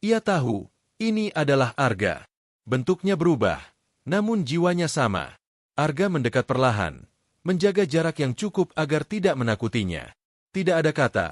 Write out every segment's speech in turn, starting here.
Ia tahu, ini adalah Arga. Bentuknya berubah, namun jiwanya sama. Arga mendekat perlahan, menjaga jarak yang cukup agar tidak menakutinya. Tidak ada kata,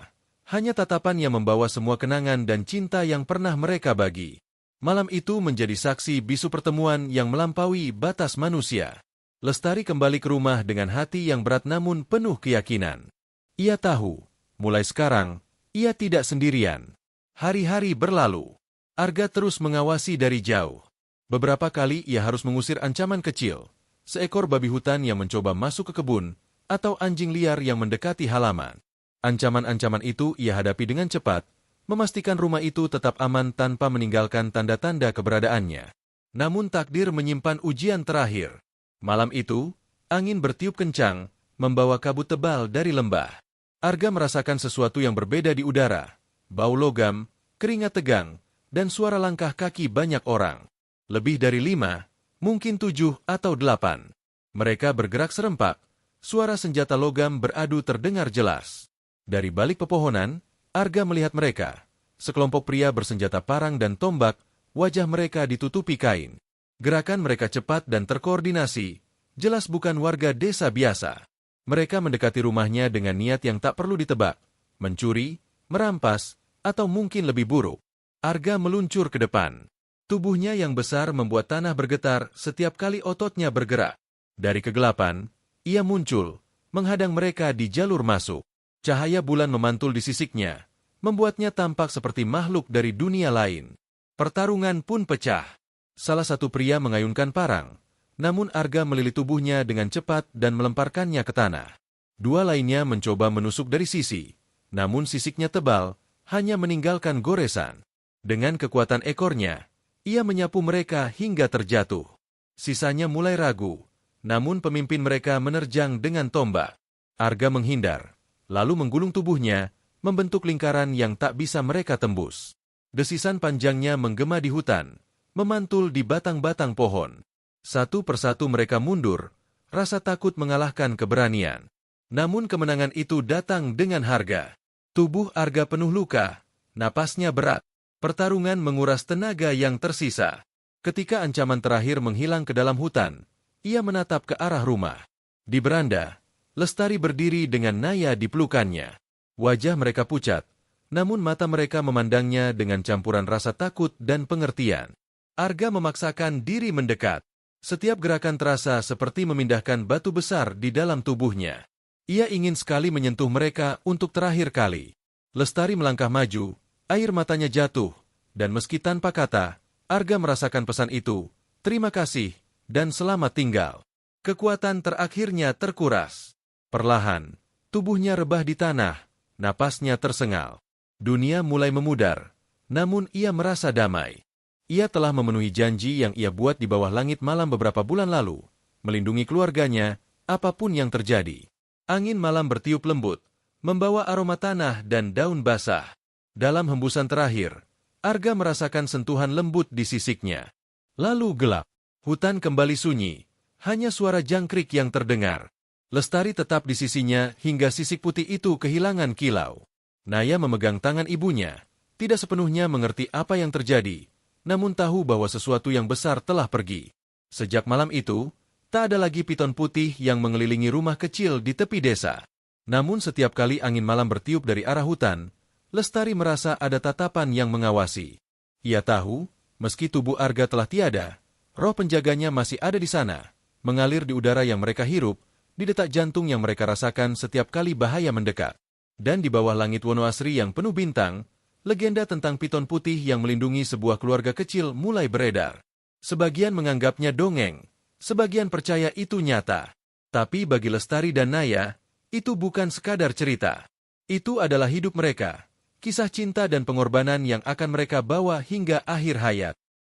hanya tatapan yang membawa semua kenangan dan cinta yang pernah mereka bagi. Malam itu menjadi saksi bisu pertemuan yang melampaui batas manusia. Lestari kembali ke rumah dengan hati yang berat namun penuh keyakinan. Ia tahu, mulai sekarang, ia tidak sendirian. Hari-hari berlalu. Arga terus mengawasi dari jauh. Beberapa kali ia harus mengusir ancaman kecil, seekor babi hutan yang mencoba masuk ke kebun, atau anjing liar yang mendekati halaman. Ancaman-ancaman itu ia hadapi dengan cepat, memastikan rumah itu tetap aman tanpa meninggalkan tanda-tanda keberadaannya. Namun takdir menyimpan ujian terakhir. Malam itu, angin bertiup kencang, membawa kabut tebal dari lembah. Arga merasakan sesuatu yang berbeda di udara, bau logam, keringat tegang, dan suara langkah kaki banyak orang. Lebih dari 5, mungkin 7 atau 8. Mereka bergerak serempak, suara senjata logam beradu terdengar jelas. Dari balik pepohonan, Arga melihat mereka. Sekelompok pria bersenjata parang dan tombak, wajah mereka ditutupi kain. Gerakan mereka cepat dan terkoordinasi, jelas bukan warga desa biasa. Mereka mendekati rumahnya dengan niat yang tak perlu ditebak, mencuri, merampas, atau mungkin lebih buruk. Arga meluncur ke depan. Tubuhnya yang besar membuat tanah bergetar setiap kali ototnya bergerak. Dari kegelapan, ia muncul, menghadang mereka di jalur masuk. Cahaya bulan memantul di sisiknya, membuatnya tampak seperti makhluk dari dunia lain. Pertarungan pun pecah. Salah satu pria mengayunkan parang, namun Arga melilit tubuhnya dengan cepat dan melemparkannya ke tanah. Dua lainnya mencoba menusuk dari sisi, namun sisiknya tebal, hanya meninggalkan goresan. Dengan kekuatan ekornya, ia menyapu mereka hingga terjatuh. Sisanya mulai ragu, namun pemimpin mereka menerjang dengan tombak. Arga menghindar, lalu menggulung tubuhnya, membentuk lingkaran yang tak bisa mereka tembus. Desisan panjangnya menggema di hutan, memantul di batang-batang pohon. Satu persatu mereka mundur, rasa takut mengalahkan keberanian. Namun kemenangan itu datang dengan harga. Tubuh Arga penuh luka, napasnya berat. Pertarungan menguras tenaga yang tersisa. Ketika ancaman terakhir menghilang ke dalam hutan, ia menatap ke arah rumah. Di beranda, Lestari berdiri dengan Naya di pelukannya. Wajah mereka pucat, namun mata mereka memandangnya dengan campuran rasa takut dan pengertian. Arga memaksakan diri mendekat. Setiap gerakan terasa seperti memindahkan batu besar di dalam tubuhnya. Ia ingin sekali menyentuh mereka untuk terakhir kali. Lestari melangkah maju, air matanya jatuh, dan meski tanpa kata, Arga merasakan pesan itu, terima kasih, dan selamat tinggal. Kekuatan terakhirnya terkuras. Perlahan, tubuhnya rebah di tanah, napasnya tersengal. Dunia mulai memudar, namun ia merasa damai. Ia telah memenuhi janji yang ia buat di bawah langit malam beberapa bulan lalu, melindungi keluarganya, apapun yang terjadi. Angin malam bertiup lembut, membawa aroma tanah dan daun basah. Dalam hembusan terakhir, Arga merasakan sentuhan lembut di sisiknya. Lalu gelap. Hutan kembali sunyi, hanya suara jangkrik yang terdengar. Lestari tetap di sisinya hingga sisik putih itu kehilangan kilau. Naya memegang tangan ibunya, tidak sepenuhnya mengerti apa yang terjadi, namun tahu bahwa sesuatu yang besar telah pergi. Sejak malam itu, tak ada lagi piton putih yang mengelilingi rumah kecil di tepi desa. Namun setiap kali angin malam bertiup dari arah hutan, Lestari merasa ada tatapan yang mengawasi. Ia tahu, meski tubuh Arga telah tiada, roh penjaganya masih ada di sana, mengalir di udara yang mereka hirup, di detak jantung yang mereka rasakan setiap kali bahaya mendekat. Dan di bawah langit Wonoasri yang penuh bintang, legenda tentang piton putih yang melindungi sebuah keluarga kecil mulai beredar. Sebagian menganggapnya dongeng, sebagian percaya itu nyata. Tapi bagi Lestari dan Naya, itu bukan sekadar cerita. Itu adalah hidup mereka, kisah cinta dan pengorbanan yang akan mereka bawa hingga akhir hayat.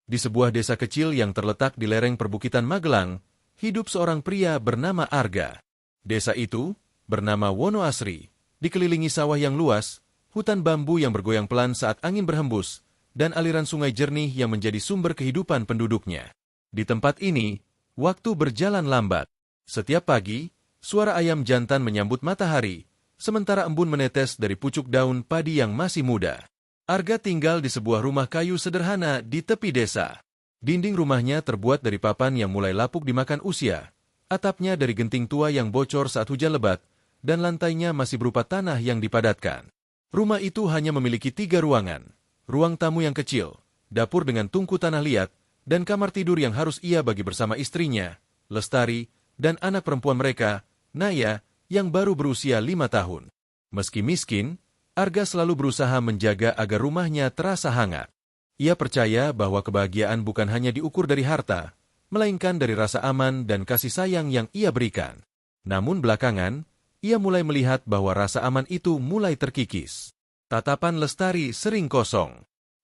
Di sebuah desa kecil yang terletak di lereng perbukitan Magelang, hidup seorang pria bernama Arga. Desa itu, bernama Wonoasri, dikelilingi sawah yang luas, hutan bambu yang bergoyang pelan saat angin berhembus, dan aliran sungai jernih yang menjadi sumber kehidupan penduduknya. Di tempat ini, waktu berjalan lambat. Setiap pagi, suara ayam jantan menyambut matahari, sementara embun menetes dari pucuk daun padi yang masih muda. Arga tinggal di sebuah rumah kayu sederhana di tepi desa. Dinding rumahnya terbuat dari papan yang mulai lapuk dimakan usia, atapnya dari genting tua yang bocor saat hujan lebat, dan lantainya masih berupa tanah yang dipadatkan. Rumah itu hanya memiliki 3 ruangan, ruang tamu yang kecil, dapur dengan tungku tanah liat, dan kamar tidur yang harus ia bagi bersama istrinya, Lestari, dan anak perempuan mereka, Naya, yang baru berusia 5 tahun. Meski miskin, Arga selalu berusaha menjaga agar rumahnya terasa hangat. Ia percaya bahwa kebahagiaan bukan hanya diukur dari harta, melainkan dari rasa aman dan kasih sayang yang ia berikan. Namun belakangan, ia mulai melihat bahwa rasa aman itu mulai terkikis. Tatapan Lestari sering kosong.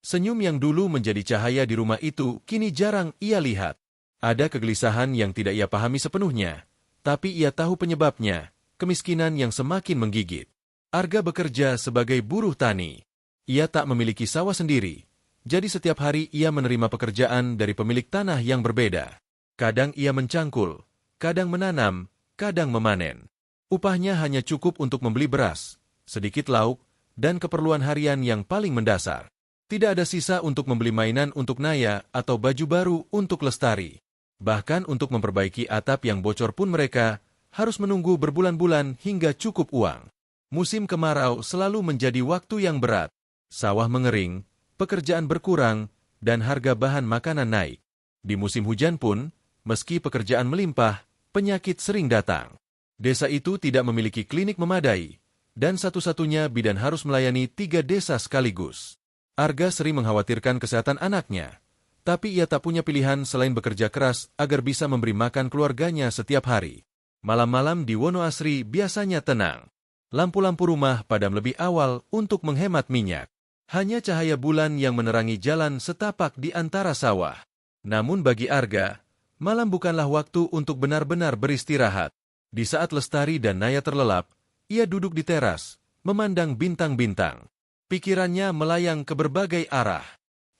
Senyum yang dulu menjadi cahaya di rumah itu kini jarang ia lihat. Ada kegelisahan yang tidak ia pahami sepenuhnya, tapi ia tahu penyebabnya, kemiskinan yang semakin menggigit. Arga bekerja sebagai buruh tani. Ia tak memiliki sawah sendiri, jadi setiap hari ia menerima pekerjaan dari pemilik tanah yang berbeda. Kadang ia mencangkul, kadang menanam, kadang memanen. Upahnya hanya cukup untuk membeli beras, sedikit lauk, dan keperluan harian yang paling mendasar. Tidak ada sisa untuk membeli mainan untuk Naya atau baju baru untuk Lestari. Bahkan untuk memperbaiki atap yang bocor pun mereka harus menunggu berbulan-bulan hingga cukup uang. Musim kemarau selalu menjadi waktu yang berat. Sawah mengering, pekerjaan berkurang, dan harga bahan makanan naik. Di musim hujan pun, meski pekerjaan melimpah, penyakit sering datang. Desa itu tidak memiliki klinik memadai, dan satu-satunya bidan harus melayani 3 desa sekaligus. Arga sering mengkhawatirkan kesehatan anaknya, tapi ia tak punya pilihan selain bekerja keras agar bisa memberi makan keluarganya setiap hari. Malam-malam di Wonoasri biasanya tenang. Lampu-lampu rumah padam lebih awal untuk menghemat minyak. Hanya cahaya bulan yang menerangi jalan setapak di antara sawah. Namun bagi Arga, malam bukanlah waktu untuk benar-benar beristirahat. Di saat Lestari dan Naya terlelap, ia duduk di teras, memandang bintang-bintang. Pikirannya melayang ke berbagai arah.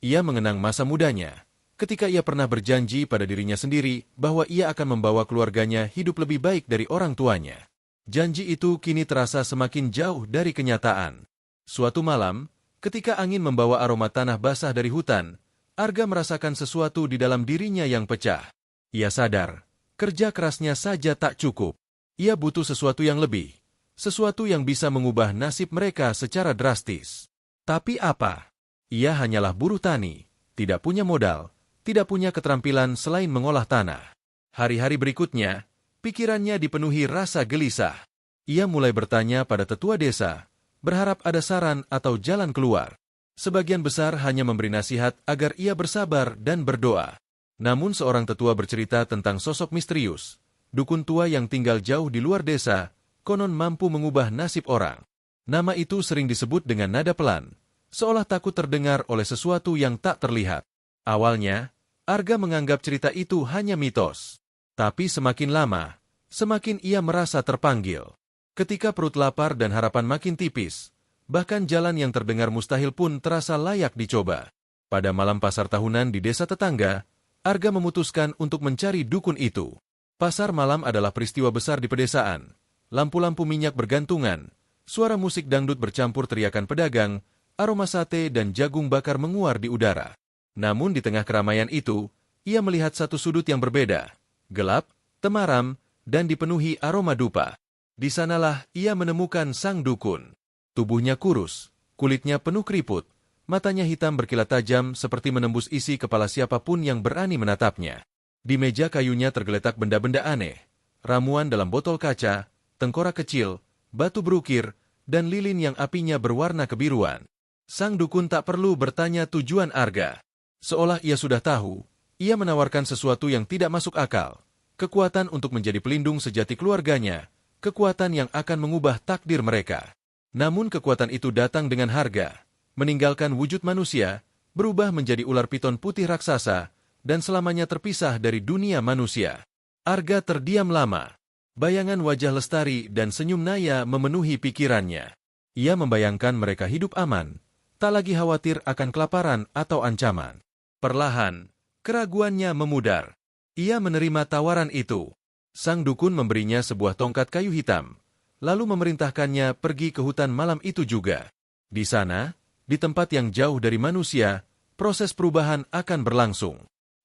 Ia mengenang masa mudanya, ketika ia pernah berjanji pada dirinya sendiri bahwa ia akan membawa keluarganya hidup lebih baik dari orang tuanya. Janji itu kini terasa semakin jauh dari kenyataan. Suatu malam, ketika angin membawa aroma tanah basah dari hutan, Arga merasakan sesuatu di dalam dirinya yang pecah. Ia sadar, kerja kerasnya saja tak cukup. Ia butuh sesuatu yang lebih, sesuatu yang bisa mengubah nasib mereka secara drastis. Tapi apa? Ia hanyalah buruh tani, tidak punya modal, tidak punya keterampilan selain mengolah tanah. Hari-hari berikutnya, pikirannya dipenuhi rasa gelisah. Ia mulai bertanya pada tetua desa, berharap ada saran atau jalan keluar. Sebagian besar hanya memberi nasihat agar ia bersabar dan berdoa. Namun seorang tetua bercerita tentang sosok misterius, dukun tua yang tinggal jauh di luar desa, konon mampu mengubah nasib orang. Nama itu sering disebut dengan nada pelan, seolah takut terdengar oleh sesuatu yang tak terlihat. Awalnya, Arga menganggap cerita itu hanya mitos. Tapi semakin lama, semakin ia merasa terpanggil. Ketika perut lapar dan harapan makin tipis, bahkan jalan yang terdengar mustahil pun terasa layak dicoba. Pada malam pasar tahunan di desa tetangga, Arga memutuskan untuk mencari dukun itu. Pasar malam adalah peristiwa besar di pedesaan. Lampu-lampu minyak bergantungan, suara musik dangdut bercampur teriakan pedagang, aroma sate dan jagung bakar menguar di udara. Namun di tengah keramaian itu, ia melihat satu sudut yang berbeda. Gelap, temaram, dan dipenuhi aroma dupa. Di sanalah ia menemukan sang dukun. Tubuhnya kurus, kulitnya penuh keriput, matanya hitam berkilat tajam seperti menembus isi kepala siapapun yang berani menatapnya. Di meja kayunya tergeletak benda-benda aneh, ramuan dalam botol kaca, tengkorak kecil, batu berukir, dan lilin yang apinya berwarna kebiruan. Sang dukun tak perlu bertanya tujuan Arga. Seolah ia sudah tahu, ia menawarkan sesuatu yang tidak masuk akal. Kekuatan untuk menjadi pelindung sejati keluarganya, kekuatan yang akan mengubah takdir mereka. Namun kekuatan itu datang dengan harga, meninggalkan wujud manusia, berubah menjadi ular piton putih raksasa, dan selamanya terpisah dari dunia manusia. Arga terdiam lama. Bayangan wajah Lestari dan senyum Naya memenuhi pikirannya. Ia membayangkan mereka hidup aman, tak lagi khawatir akan kelaparan atau ancaman. Perlahan, keraguannya memudar. Ia menerima tawaran itu. Sang dukun memberinya sebuah tongkat kayu hitam, lalu memerintahkannya pergi ke hutan malam itu juga. Di sana, di tempat yang jauh dari manusia, proses perubahan akan berlangsung.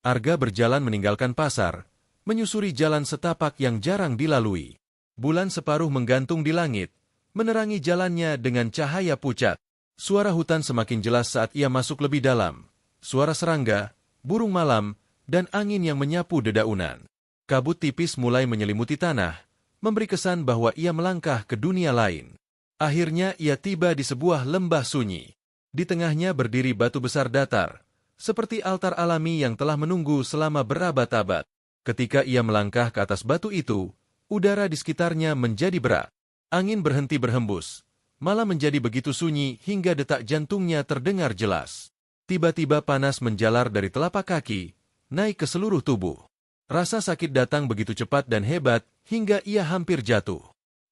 Arga berjalan meninggalkan pasar, menyusuri jalan setapak yang jarang dilalui. Bulan separuh menggantung di langit, menerangi jalannya dengan cahaya pucat. Suara hutan semakin jelas saat ia masuk lebih dalam. Suara serangga, burung malam, dan angin yang menyapu dedaunan. Kabut tipis mulai menyelimuti tanah, memberi kesan bahwa ia melangkah ke dunia lain. Akhirnya ia tiba di sebuah lembah sunyi. Di tengahnya berdiri batu besar datar, seperti altar alami yang telah menunggu selama berabad-abad. Ketika ia melangkah ke atas batu itu, udara di sekitarnya menjadi berat. Angin berhenti berhembus, malah menjadi begitu sunyi hingga detak jantungnya terdengar jelas. Tiba-tiba panas menjalar dari telapak kaki, naik ke seluruh tubuh. Rasa sakit datang begitu cepat dan hebat hingga ia hampir jatuh.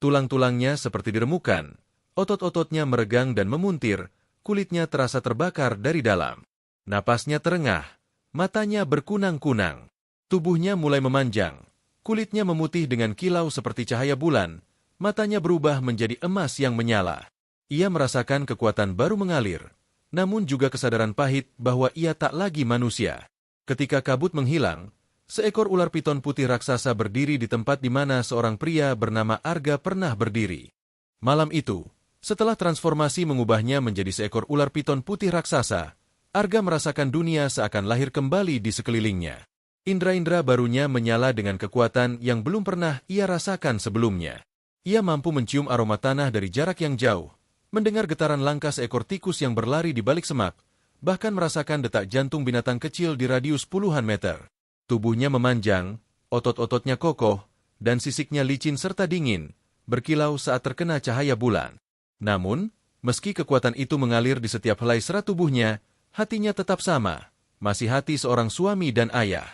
Tulang-tulangnya seperti diremukan, otot-ototnya meregang dan memuntir, kulitnya terasa terbakar dari dalam. Napasnya terengah, matanya berkunang-kunang. Tubuhnya mulai memanjang, kulitnya memutih dengan kilau seperti cahaya bulan, matanya berubah menjadi emas yang menyala. Ia merasakan kekuatan baru mengalir, namun juga kesadaran pahit bahwa ia tak lagi manusia. Ketika kabut menghilang, seekor ular piton putih raksasa berdiri di tempat di mana seorang pria bernama Arga pernah berdiri. Malam itu, setelah transformasi mengubahnya menjadi seekor ular piton putih raksasa, Arga merasakan dunia seakan lahir kembali di sekelilingnya. Indra-indra barunya menyala dengan kekuatan yang belum pernah ia rasakan sebelumnya. Ia mampu mencium aroma tanah dari jarak yang jauh, mendengar getaran langkah seekor tikus yang berlari di balik semak, bahkan merasakan detak jantung binatang kecil di radius puluhan meter. Tubuhnya memanjang, otot-ototnya kokoh, dan sisiknya licin serta dingin, berkilau saat terkena cahaya bulan. Namun, meski kekuatan itu mengalir di setiap helai serat tubuhnya, hatinya tetap sama, masih hati seorang suami dan ayah.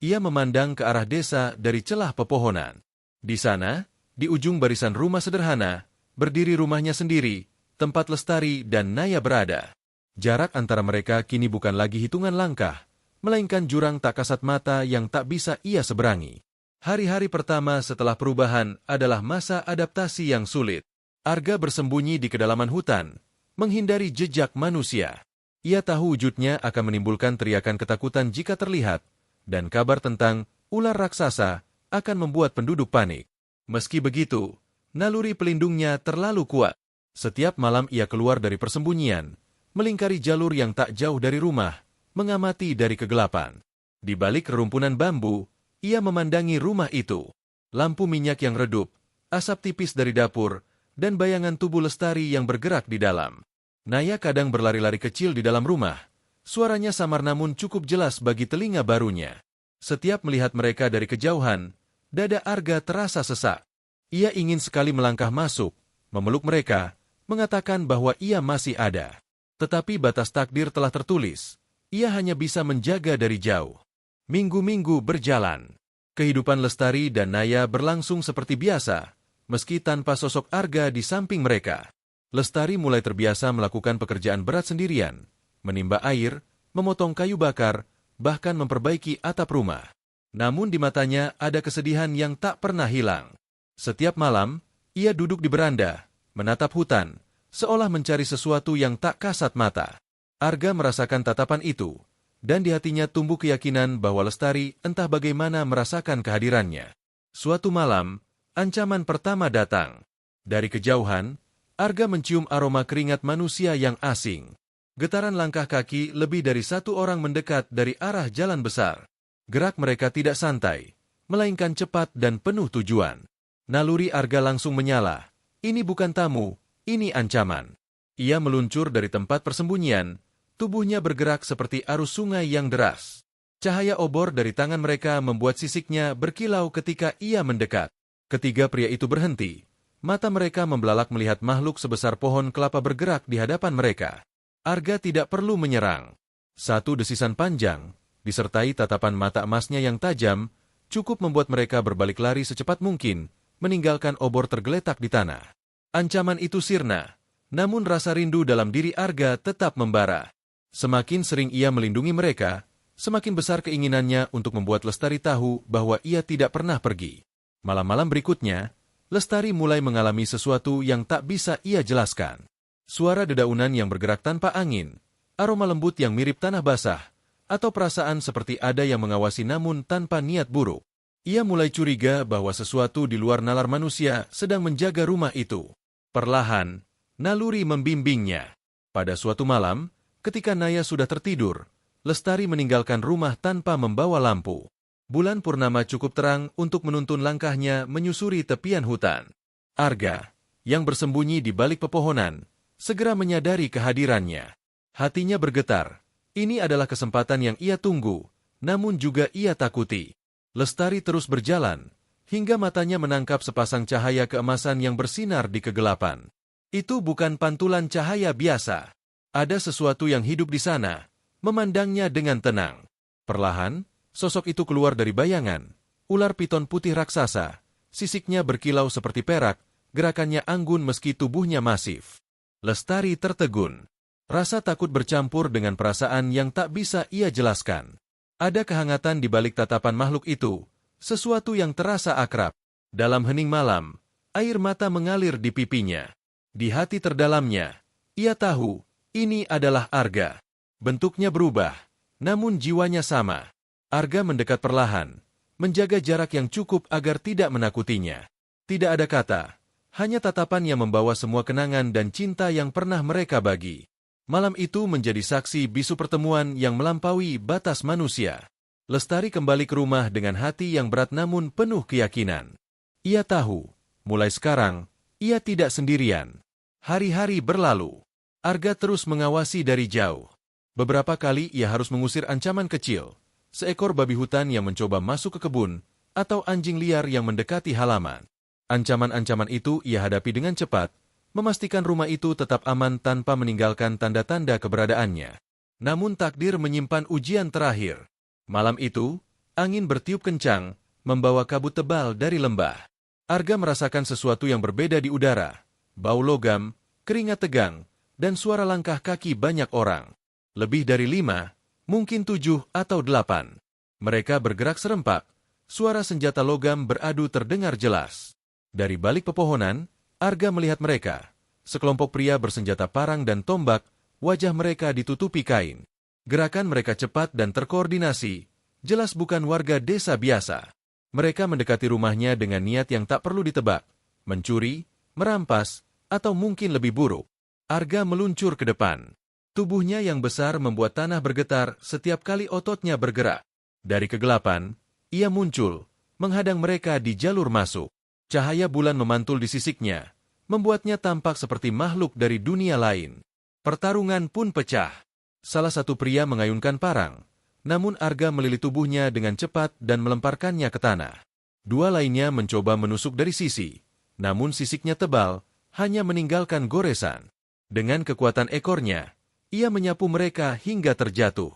Ia memandang ke arah desa dari celah pepohonan. Di sana, di ujung barisan rumah sederhana, berdiri rumahnya sendiri, tempat Lestari dan Naya berada. Jarak antara mereka kini bukan lagi hitungan langkah, melainkan jurang tak kasat mata yang tak bisa ia seberangi. Hari-hari pertama setelah perubahan adalah masa adaptasi yang sulit. Arga bersembunyi di kedalaman hutan, menghindari jejak manusia. Ia tahu wujudnya akan menimbulkan teriakan ketakutan jika terlihat, dan kabar tentang ular raksasa akan membuat penduduk panik. Meski begitu, naluri pelindungnya terlalu kuat. Setiap malam ia keluar dari persembunyian, melingkari jalur yang tak jauh dari rumah, mengamati dari kegelapan. Di balik rerumpunan bambu, ia memandangi rumah itu. Lampu minyak yang redup, asap tipis dari dapur, dan bayangan tubuh Lestari yang bergerak di dalam. Naya kadang berlari-lari kecil di dalam rumah. Suaranya samar namun cukup jelas bagi telinga barunya. Setiap melihat mereka dari kejauhan, dada Arga terasa sesak. Ia ingin sekali melangkah masuk, memeluk mereka, mengatakan bahwa ia masih ada. Tetapi batas takdir telah tertulis. Ia hanya bisa menjaga dari jauh. Minggu-minggu berjalan. Kehidupan Lestari dan Naya berlangsung seperti biasa, meski tanpa sosok Arga di samping mereka. Lestari mulai terbiasa melakukan pekerjaan berat sendirian, menimba air, memotong kayu bakar, bahkan memperbaiki atap rumah. Namun di matanya ada kesedihan yang tak pernah hilang. Setiap malam, ia duduk di beranda, menatap hutan, seolah mencari sesuatu yang tak kasat mata. Arga merasakan tatapan itu, dan di hatinya tumbuh keyakinan bahwa Lestari entah bagaimana merasakan kehadirannya. Suatu malam, ancaman pertama datang. Dari kejauhan, Arga mencium aroma keringat manusia yang asing. Getaran langkah kaki lebih dari satu orang mendekat dari arah jalan besar. Gerak mereka tidak santai, melainkan cepat dan penuh tujuan. Naluri Arga langsung menyala. Ini bukan tamu, ini ancaman. Ia meluncur dari tempat persembunyian, tubuhnya bergerak seperti arus sungai yang deras. Cahaya obor dari tangan mereka membuat sisiknya berkilau ketika ia mendekat. Ketiga pria itu berhenti. Mata mereka membelalak melihat makhluk sebesar pohon kelapa bergerak di hadapan mereka. Arga tidak perlu menyerang. Satu desisan panjang, disertai tatapan mata emasnya yang tajam, cukup membuat mereka berbalik lari secepat mungkin, meninggalkan obor tergeletak di tanah. Ancaman itu sirna, namun rasa rindu dalam diri Arga tetap membara. Semakin sering ia melindungi mereka, semakin besar keinginannya untuk membuat Lestari tahu bahwa ia tidak pernah pergi. Malam-malam berikutnya, Lestari mulai mengalami sesuatu yang tak bisa ia jelaskan. Suara dedaunan yang bergerak tanpa angin, aroma lembut yang mirip tanah basah, atau perasaan seperti ada yang mengawasi namun tanpa niat buruk. Ia mulai curiga bahwa sesuatu di luar nalar manusia sedang menjaga rumah itu. Perlahan, naluri membimbingnya. Pada suatu malam, ketika Naya sudah tertidur, Lestari meninggalkan rumah tanpa membawa lampu. Bulan purnama cukup terang untuk menuntun langkahnya menyusuri tepian hutan. Arga, yang bersembunyi di balik pepohonan, segera menyadari kehadirannya. Hatinya bergetar. Ini adalah kesempatan yang ia tunggu, namun juga ia takuti. Lestari terus berjalan, hingga matanya menangkap sepasang cahaya keemasan yang bersinar di kegelapan. Itu bukan pantulan cahaya biasa. Ada sesuatu yang hidup di sana, memandangnya dengan tenang. Perlahan, sosok itu keluar dari bayangan. Ular piton putih raksasa, sisiknya berkilau seperti perak, gerakannya anggun meski tubuhnya masif. Lestari tertegun. Rasa takut bercampur dengan perasaan yang tak bisa ia jelaskan. Ada kehangatan di balik tatapan makhluk itu, sesuatu yang terasa akrab. Dalam hening malam, air mata mengalir di pipinya. Di hati terdalamnya, ia tahu, ini adalah Arga. Bentuknya berubah, namun jiwanya sama. Arga mendekat perlahan, menjaga jarak yang cukup agar tidak menakutinya. Tidak ada kata, hanya tatapan yang membawa semua kenangan dan cinta yang pernah mereka bagi. Malam itu menjadi saksi bisu pertemuan yang melampaui batas manusia. Lestari kembali ke rumah dengan hati yang berat namun penuh keyakinan. Ia tahu, mulai sekarang, ia tidak sendirian. Hari-hari berlalu. Arga terus mengawasi dari jauh. Beberapa kali ia harus mengusir ancaman kecil, seekor babi hutan yang mencoba masuk ke kebun, atau anjing liar yang mendekati halaman. Ancaman-ancaman itu ia hadapi dengan cepat, memastikan rumah itu tetap aman tanpa meninggalkan tanda-tanda keberadaannya. Namun takdir menyimpan ujian terakhir. Malam itu, angin bertiup kencang, membawa kabut tebal dari lembah. Arga merasakan sesuatu yang berbeda di udara, bau logam, keringat tegang, dan suara langkah kaki banyak orang. Lebih dari 5, mungkin 7 atau 8. Mereka bergerak serempak, suara senjata logam beradu terdengar jelas. Dari balik pepohonan, Arga melihat mereka. Sekelompok pria bersenjata parang dan tombak, wajah mereka ditutupi kain. Gerakan mereka cepat dan terkoordinasi, jelas bukan warga desa biasa. Mereka mendekati rumahnya dengan niat yang tak perlu ditebak, mencuri, merampas, atau mungkin lebih buruk. Arga meluncur ke depan. Tubuhnya yang besar membuat tanah bergetar setiap kali ototnya bergerak. Dari kegelapan, ia muncul, menghadang mereka di jalur masuk. Cahaya bulan memantul di sisiknya, membuatnya tampak seperti makhluk dari dunia lain. Pertarungan pun pecah. Salah satu pria mengayunkan parang, namun Arga melilit tubuhnya dengan cepat dan melemparkannya ke tanah. Dua lainnya mencoba menusuk dari sisi, namun sisiknya tebal, hanya meninggalkan goresan. Dengan kekuatan ekornya, ia menyapu mereka hingga terjatuh.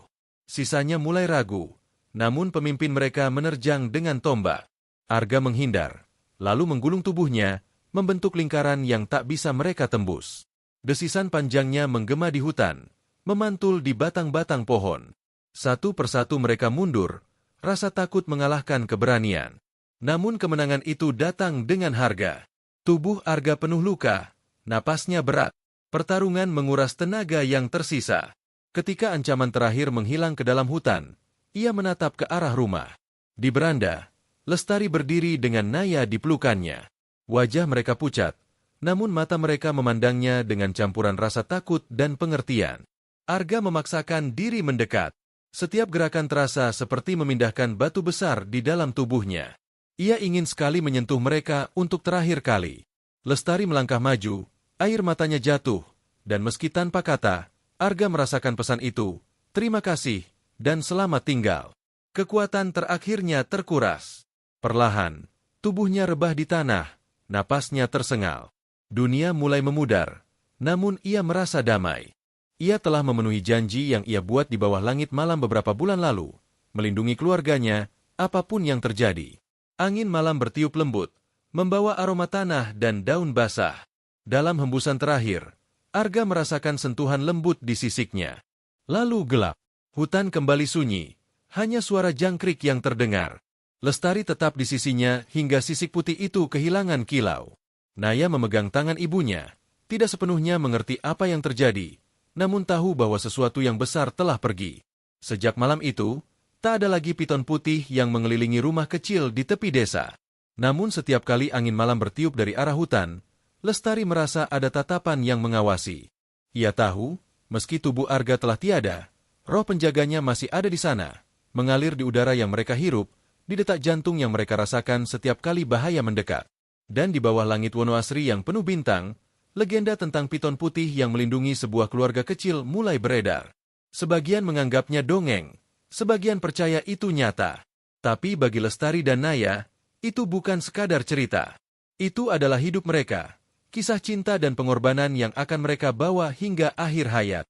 Sisanya mulai ragu, namun pemimpin mereka menerjang dengan tombak. Arga menghindar, lalu menggulung tubuhnya, membentuk lingkaran yang tak bisa mereka tembus. Desisan panjangnya menggema di hutan, memantul di batang-batang pohon. Satu persatu mereka mundur, rasa takut mengalahkan keberanian. Namun kemenangan itu datang dengan harga. Tubuh Arga penuh luka, napasnya berat. Pertarungan menguras tenaga yang tersisa. Ketika ancaman terakhir menghilang ke dalam hutan, ia menatap ke arah rumah. Di beranda, Lestari berdiri dengan Naya di pelukannya. Wajah mereka pucat, namun mata mereka memandangnya dengan campuran rasa takut dan pengertian. Arga memaksakan diri mendekat. Setiap gerakan terasa seperti memindahkan batu besar di dalam tubuhnya. Ia ingin sekali menyentuh mereka untuk terakhir kali. Lestari melangkah maju, air matanya jatuh, dan meski tanpa kata, Arga merasakan pesan itu, terima kasih, dan selamat tinggal. Kekuatan terakhirnya terkuras. Perlahan, tubuhnya rebah di tanah, napasnya tersengal. Dunia mulai memudar, namun ia merasa damai. Ia telah memenuhi janji yang ia buat di bawah langit malam beberapa bulan lalu, melindungi keluarganya, apapun yang terjadi. Angin malam bertiup lembut, membawa aroma tanah dan daun basah. Dalam hembusan terakhir, Arga merasakan sentuhan lembut di sisiknya. Lalu gelap. Hutan kembali sunyi, hanya suara jangkrik yang terdengar. Lestari tetap di sisinya hingga sisik putih itu kehilangan kilau. Naya memegang tangan ibunya, tidak sepenuhnya mengerti apa yang terjadi, namun tahu bahwa sesuatu yang besar telah pergi. Sejak malam itu, tak ada lagi piton putih yang mengelilingi rumah kecil di tepi desa. Namun setiap kali angin malam bertiup dari arah hutan, Lestari merasa ada tatapan yang mengawasi. Ia tahu, meski tubuh Arga telah tiada, roh penjaganya masih ada di sana, mengalir di udara yang mereka hirup, di detak jantung yang mereka rasakan setiap kali bahaya mendekat. Dan di bawah langit Wonoasri yang penuh bintang, legenda tentang piton putih yang melindungi sebuah keluarga kecil mulai beredar. Sebagian menganggapnya dongeng, sebagian percaya itu nyata. Tapi bagi Lestari dan Naya, itu bukan sekadar cerita. Itu adalah hidup mereka, kisah cinta dan pengorbanan yang akan mereka bawa hingga akhir hayat.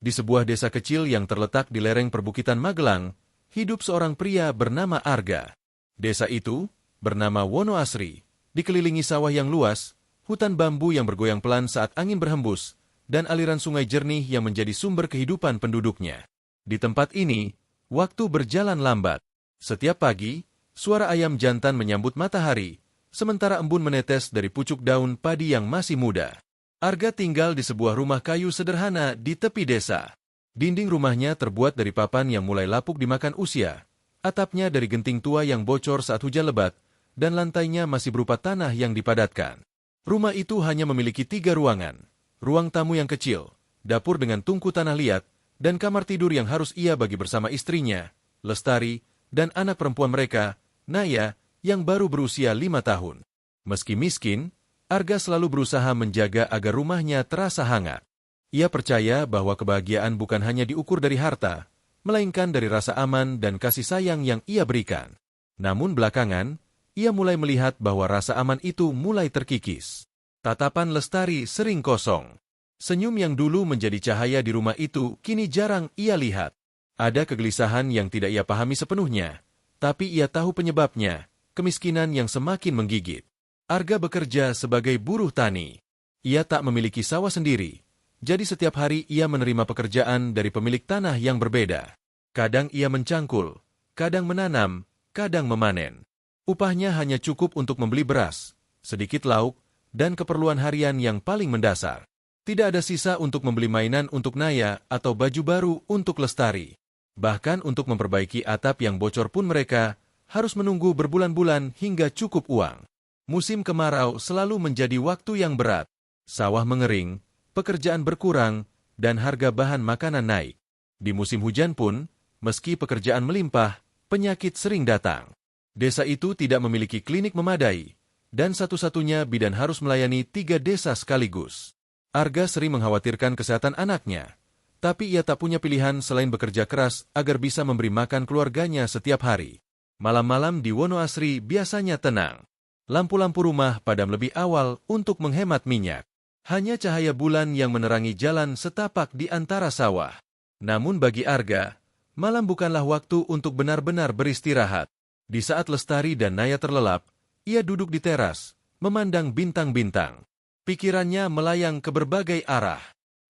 Di sebuah desa kecil yang terletak di lereng perbukitan Magelang, hidup seorang pria bernama Arga. Desa itu, bernama Wonoasri, dikelilingi sawah yang luas, hutan bambu yang bergoyang pelan saat angin berhembus, dan aliran sungai jernih yang menjadi sumber kehidupan penduduknya. Di tempat ini, waktu berjalan lambat. Setiap pagi, suara ayam jantan menyambut matahari, sementara embun menetes dari pucuk daun padi yang masih muda. Arga tinggal di sebuah rumah kayu sederhana di tepi desa. Dinding rumahnya terbuat dari papan yang mulai lapuk dimakan usia, atapnya dari genting tua yang bocor saat hujan lebat, dan lantainya masih berupa tanah yang dipadatkan. Rumah itu hanya memiliki 3 ruangan, ruang tamu yang kecil, dapur dengan tungku tanah liat, dan kamar tidur yang harus ia bagi bersama istrinya, Lestari, dan anak perempuan mereka, Naya, yang baru berusia 5 tahun. Meski miskin, Arga selalu berusaha menjaga agar rumahnya terasa hangat. Ia percaya bahwa kebahagiaan bukan hanya diukur dari harta, melainkan dari rasa aman dan kasih sayang yang ia berikan. Namun belakangan, ia mulai melihat bahwa rasa aman itu mulai terkikis. Tatapan Lestari sering kosong. Senyum yang dulu menjadi cahaya di rumah itu kini jarang ia lihat. Ada kegelisahan yang tidak ia pahami sepenuhnya, tapi ia tahu penyebabnya. Kemiskinan yang semakin menggigit. Arga bekerja sebagai buruh tani. Ia tak memiliki sawah sendiri, jadi setiap hari ia menerima pekerjaan dari pemilik tanah yang berbeda. Kadang ia mencangkul, kadang menanam, kadang memanen. Upahnya hanya cukup untuk membeli beras, sedikit lauk, dan keperluan harian yang paling mendasar. Tidak ada sisa untuk membeli mainan untuk Naya atau baju baru untuk Lestari. Bahkan untuk memperbaiki atap yang bocor pun mereka harus menunggu berbulan-bulan hingga cukup uang. Musim kemarau selalu menjadi waktu yang berat. Sawah mengering, pekerjaan berkurang, dan harga bahan makanan naik. Di musim hujan pun, meski pekerjaan melimpah, penyakit sering datang. Desa itu tidak memiliki klinik memadai, dan satu-satunya bidan harus melayani 3 desa sekaligus. Arga sering mengkhawatirkan kesehatan anaknya, tapi ia tak punya pilihan selain bekerja keras agar bisa memberi makan keluarganya setiap hari. Malam-malam di Wonoasri biasanya tenang. Lampu-lampu rumah padam lebih awal untuk menghemat minyak. Hanya cahaya bulan yang menerangi jalan setapak di antara sawah. Namun bagi Arga, malam bukanlah waktu untuk benar-benar beristirahat. Di saat Lestari dan Naya terlelap, ia duduk di teras, memandang bintang-bintang. Pikirannya melayang ke berbagai arah.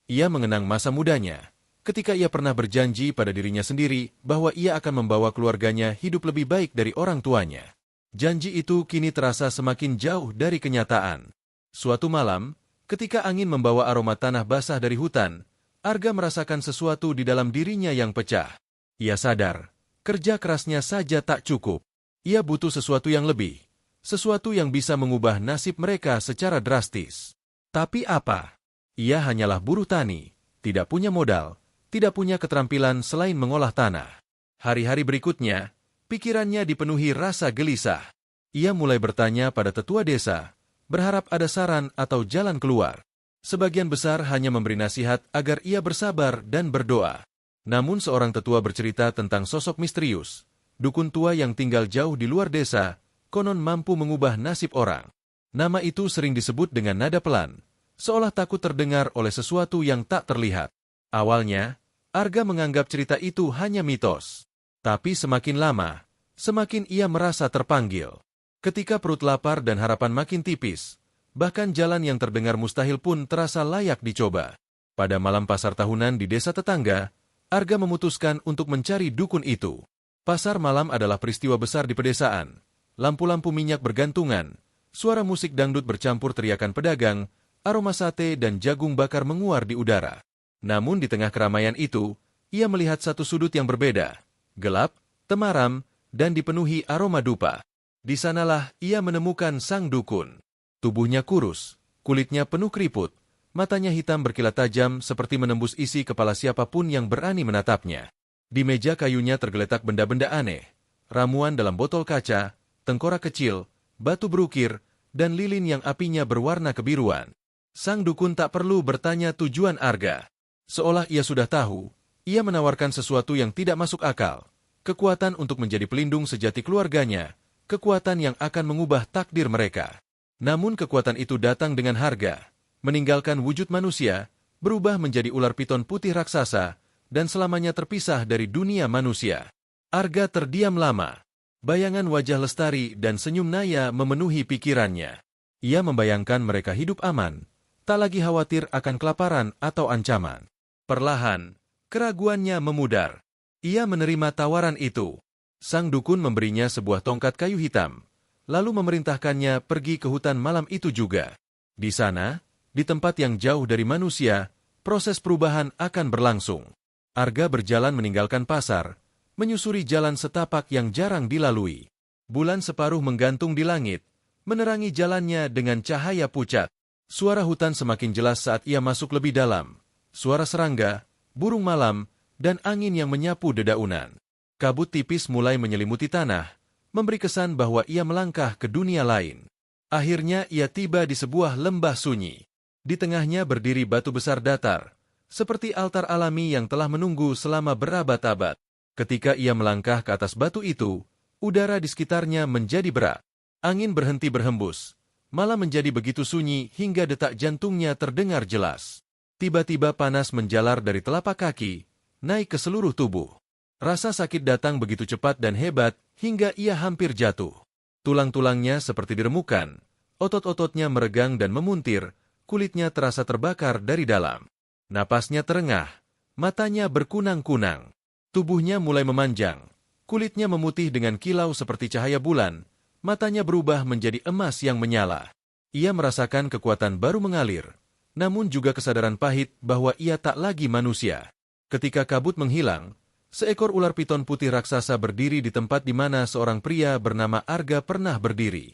Ia mengenang masa mudanya, ketika ia pernah berjanji pada dirinya sendiri bahwa ia akan membawa keluarganya hidup lebih baik dari orang tuanya. Janji itu kini terasa semakin jauh dari kenyataan. Suatu malam, ketika angin membawa aroma tanah basah dari hutan, Arga merasakan sesuatu di dalam dirinya yang pecah. Ia sadar, kerja kerasnya saja tak cukup. Ia butuh sesuatu yang lebih, sesuatu yang bisa mengubah nasib mereka secara drastis. Tapi apa? Ia hanyalah buruh tani, tidak punya modal, tidak punya keterampilan selain mengolah tanah. Hari-hari berikutnya, pikirannya dipenuhi rasa gelisah. Ia mulai bertanya pada tetua desa, berharap ada saran atau jalan keluar. Sebagian besar hanya memberi nasihat agar ia bersabar dan berdoa. Namun seorang tetua bercerita tentang sosok misterius, dukun tua yang tinggal jauh di luar desa, konon mampu mengubah nasib orang. Nama itu sering disebut dengan nada pelan, seolah takut terdengar oleh sesuatu yang tak terlihat. Awalnya, Arga menganggap cerita itu hanya mitos. Tapi semakin lama, semakin ia merasa terpanggil. Ketika perut lapar dan harapan makin tipis, bahkan jalan yang terdengar mustahil pun terasa layak dicoba. Pada malam pasar tahunan di desa tetangga, Arga memutuskan untuk mencari dukun itu. Pasar malam adalah peristiwa besar di pedesaan. Lampu-lampu minyak bergantungan, suara musik dangdut bercampur teriakan pedagang, aroma sate dan jagung bakar menguar di udara. Namun di tengah keramaian itu, ia melihat satu sudut yang berbeda, gelap, temaram, dan dipenuhi aroma dupa. Di sanalah ia menemukan sang dukun. Tubuhnya kurus, kulitnya penuh keriput, matanya hitam berkilat tajam seperti menembus isi kepala siapapun yang berani menatapnya. Di meja kayunya tergeletak benda-benda aneh, ramuan dalam botol kaca, tengkorak kecil, batu berukir, dan lilin yang apinya berwarna kebiruan. Sang dukun tak perlu bertanya tujuan Arga. Seolah ia sudah tahu, ia menawarkan sesuatu yang tidak masuk akal. Kekuatan untuk menjadi pelindung sejati keluarganya, kekuatan yang akan mengubah takdir mereka. Namun kekuatan itu datang dengan harga, meninggalkan wujud manusia, berubah menjadi ular piton putih raksasa, dan selamanya terpisah dari dunia manusia. Arga terdiam lama. Bayangan wajah Lestari dan senyum Naya memenuhi pikirannya. Ia membayangkan mereka hidup aman, tak lagi khawatir akan kelaparan atau ancaman. Perlahan, keraguannya memudar. Ia menerima tawaran itu. Sang dukun memberinya sebuah tongkat kayu hitam, lalu memerintahkannya pergi ke hutan malam itu juga. Di sana, di tempat yang jauh dari manusia, proses perubahan akan berlangsung. Arga berjalan meninggalkan pasar, menyusuri jalan setapak yang jarang dilalui. Bulan separuh menggantung di langit, menerangi jalannya dengan cahaya pucat. Suara hutan semakin jelas saat ia masuk lebih dalam. Suara serangga, burung malam, dan angin yang menyapu dedaunan. Kabut tipis mulai menyelimuti tanah, memberi kesan bahwa ia melangkah ke dunia lain. Akhirnya ia tiba di sebuah lembah sunyi. Di tengahnya berdiri batu besar datar, seperti altar alami yang telah menunggu selama berabad-abad. Ketika ia melangkah ke atas batu itu, udara di sekitarnya menjadi berat. Angin berhenti berhembus, malah menjadi begitu sunyi hingga detak jantungnya terdengar jelas. Tiba-tiba panas menjalar dari telapak kaki, naik ke seluruh tubuh. Rasa sakit datang begitu cepat dan hebat hingga ia hampir jatuh. Tulang-tulangnya seperti diremukan, otot-ototnya meregang dan memuntir, kulitnya terasa terbakar dari dalam. Napasnya terengah, matanya berkunang-kunang. Tubuhnya mulai memanjang, kulitnya memutih dengan kilau seperti cahaya bulan, matanya berubah menjadi emas yang menyala. Ia merasakan kekuatan baru mengalir, namun juga kesadaran pahit bahwa ia tak lagi manusia. Ketika kabut menghilang, seekor ular piton putih raksasa berdiri di tempat di mana seorang pria bernama Arga pernah berdiri.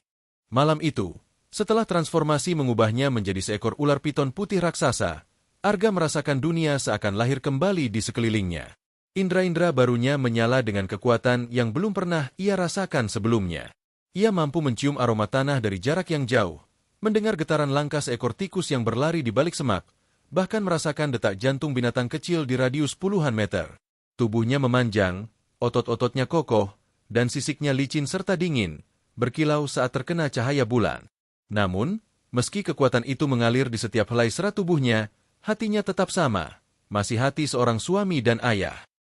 Malam itu, setelah transformasi mengubahnya menjadi seekor ular piton putih raksasa, Arga merasakan dunia seakan lahir kembali di sekelilingnya. Indra-indra barunya menyala dengan kekuatan yang belum pernah ia rasakan sebelumnya. Ia mampu mencium aroma tanah dari jarak yang jauh, mendengar getaran langkah seekor tikus yang berlari di balik semak, bahkan merasakan detak jantung binatang kecil di radius puluhan meter. Tubuhnya memanjang, otot-ototnya kokoh, dan sisiknya licin serta dingin, berkilau saat terkena cahaya bulan. Namun, meski kekuatan itu mengalir di setiap helai serat tubuhnya, hatinya tetap sama, masih hati seorang suami dan ayah.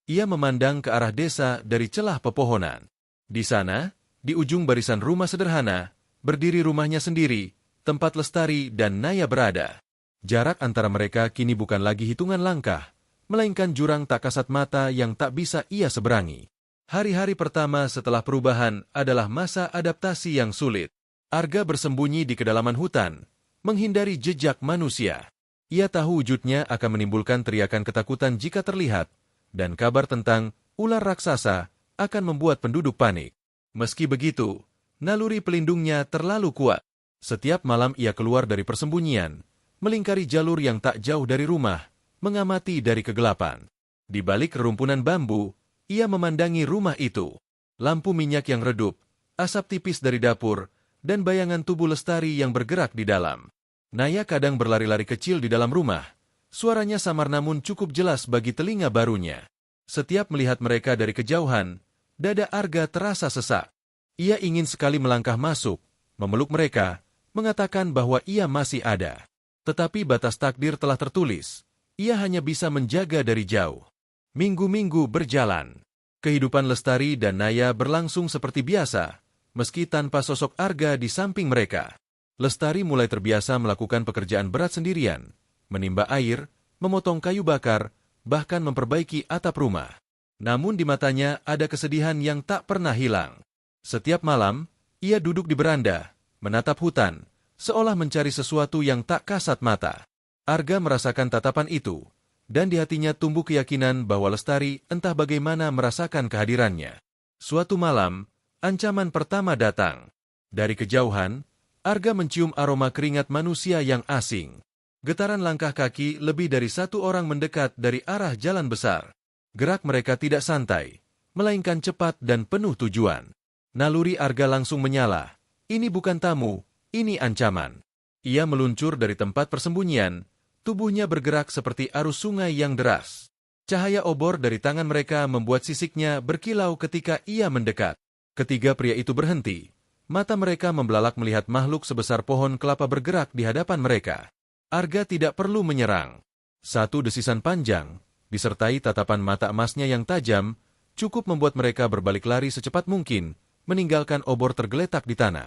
Ia memandang ke arah desa dari celah pepohonan. Di sana, di ujung barisan rumah sederhana, berdiri rumahnya sendiri, tempat Lestari dan Naya berada. Jarak antara mereka kini bukan lagi hitungan langkah, melainkan jurang tak kasat mata yang tak bisa ia seberangi. Hari-hari pertama setelah perubahan adalah masa adaptasi yang sulit. Arga bersembunyi di kedalaman hutan, menghindari jejak manusia. Ia tahu wujudnya akan menimbulkan teriakan ketakutan jika terlihat, dan kabar tentang ular raksasa akan membuat penduduk panik. Meski begitu, naluri pelindungnya terlalu kuat. Setiap malam ia keluar dari persembunyian, melingkari jalur yang tak jauh dari rumah, mengamati dari kegelapan. Di balik kerumpunan bambu, ia memandangi rumah itu. Lampu minyak yang redup, asap tipis dari dapur, dan bayangan tubuh Lestari yang bergerak di dalam. Naya kadang berlari-lari kecil di dalam rumah. Suaranya samar namun cukup jelas bagi telinga barunya. Setiap melihat mereka dari kejauhan, dada Arga terasa sesak. Ia ingin sekali melangkah masuk, memeluk mereka, mengatakan bahwa ia masih ada. Tetapi batas takdir telah tertulis. Ia hanya bisa menjaga dari jauh. Minggu-minggu berjalan. Kehidupan Lestari dan Naya berlangsung seperti biasa, meski tanpa sosok Arga di samping mereka. Lestari mulai terbiasa melakukan pekerjaan berat sendirian, menimba air, memotong kayu bakar, bahkan memperbaiki atap rumah. Namun di matanya ada kesedihan yang tak pernah hilang. Setiap malam, ia duduk di beranda, menatap hutan, seolah mencari sesuatu yang tak kasat mata. Arga merasakan tatapan itu, dan di hatinya tumbuh keyakinan bahwa Lestari entah bagaimana merasakan kehadirannya. Suatu malam, ancaman pertama datang. Dari kejauhan, Arga mencium aroma keringat manusia yang asing. Getaran langkah kaki lebih dari satu orang mendekat dari arah jalan besar. Gerak mereka tidak santai, melainkan cepat dan penuh tujuan. Naluri Arga langsung menyala. Ini bukan tamu, ini ancaman. Ia meluncur dari tempat persembunyian, tubuhnya bergerak seperti arus sungai yang deras. Cahaya obor dari tangan mereka membuat sisiknya berkilau ketika ia mendekat. Ketiga pria itu berhenti. Mata mereka membelalak melihat makhluk sebesar pohon kelapa bergerak di hadapan mereka. Arga tidak perlu menyerang. Satu desisan panjang, disertai tatapan mata emasnya yang tajam, cukup membuat mereka berbalik lari secepat mungkin, meninggalkan obor tergeletak di tanah.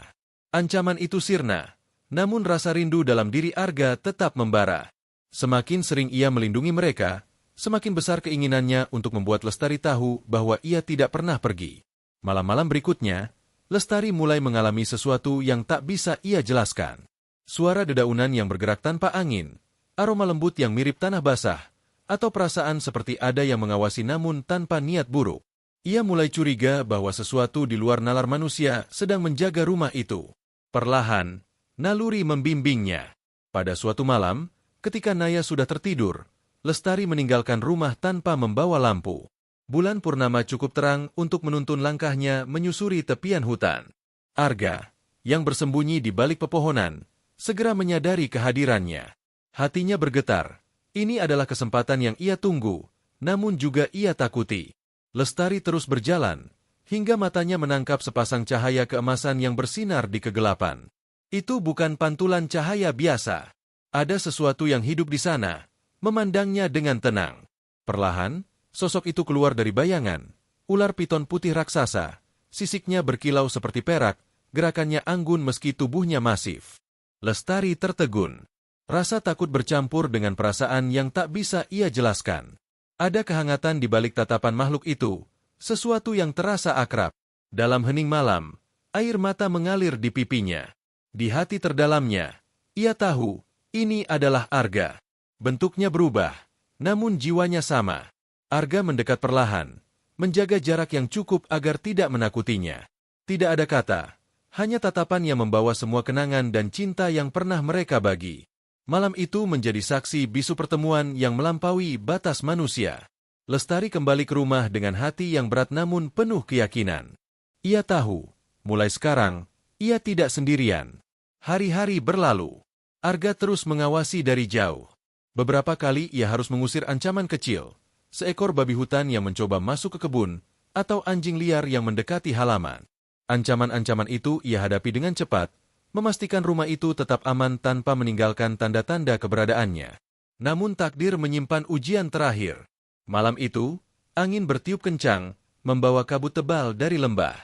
Ancaman itu sirna, namun rasa rindu dalam diri Arga tetap membara. Semakin sering ia melindungi mereka, semakin besar keinginannya untuk membuat Lestari tahu bahwa ia tidak pernah pergi. Malam-malam berikutnya, Lestari mulai mengalami sesuatu yang tak bisa ia jelaskan. Suara dedaunan yang bergerak tanpa angin, aroma lembut yang mirip tanah basah, atau perasaan seperti ada yang mengawasi namun tanpa niat buruk. Ia mulai curiga bahwa sesuatu di luar nalar manusia sedang menjaga rumah itu. Perlahan, naluri membimbingnya. Pada suatu malam, ketika Naya sudah tertidur, Lestari meninggalkan rumah tanpa membawa lampu. Bulan purnama cukup terang untuk menuntun langkahnya menyusuri tepian hutan. Arga, yang bersembunyi di balik pepohonan, segera menyadari kehadirannya. Hatinya bergetar. Ini adalah kesempatan yang ia tunggu, namun juga ia takuti. Lestari terus berjalan, hingga matanya menangkap sepasang cahaya keemasan yang bersinar di kegelapan. Itu bukan pantulan cahaya biasa. Ada sesuatu yang hidup di sana, memandangnya dengan tenang. Perlahan, sosok itu keluar dari bayangan. Ular piton putih raksasa, sisiknya berkilau seperti perak, gerakannya anggun meski tubuhnya masif. Lestari tertegun. Rasa takut bercampur dengan perasaan yang tak bisa ia jelaskan. Ada kehangatan di balik tatapan makhluk itu, sesuatu yang terasa akrab. Dalam hening malam, air mata mengalir di pipinya. Di hati terdalamnya, ia tahu, ini adalah Arga. Bentuknya berubah, namun jiwanya sama. Arga mendekat perlahan, menjaga jarak yang cukup agar tidak menakutinya. Tidak ada kata, hanya tatapan yang membawa semua kenangan dan cinta yang pernah mereka bagi. Malam itu menjadi saksi bisu pertemuan yang melampaui batas manusia. Lestari kembali ke rumah dengan hati yang berat namun penuh keyakinan. Ia tahu, mulai sekarang, ia tidak sendirian. Hari-hari berlalu. Arga terus mengawasi dari jauh. Beberapa kali ia harus mengusir ancaman kecil, seekor babi hutan yang mencoba masuk ke kebun, atau anjing liar yang mendekati halaman. Ancaman-ancaman itu ia hadapi dengan cepat, memastikan rumah itu tetap aman tanpa meninggalkan tanda-tanda keberadaannya. Namun takdir menyimpan ujian terakhir. Malam itu, angin bertiup kencang, membawa kabut tebal dari lembah.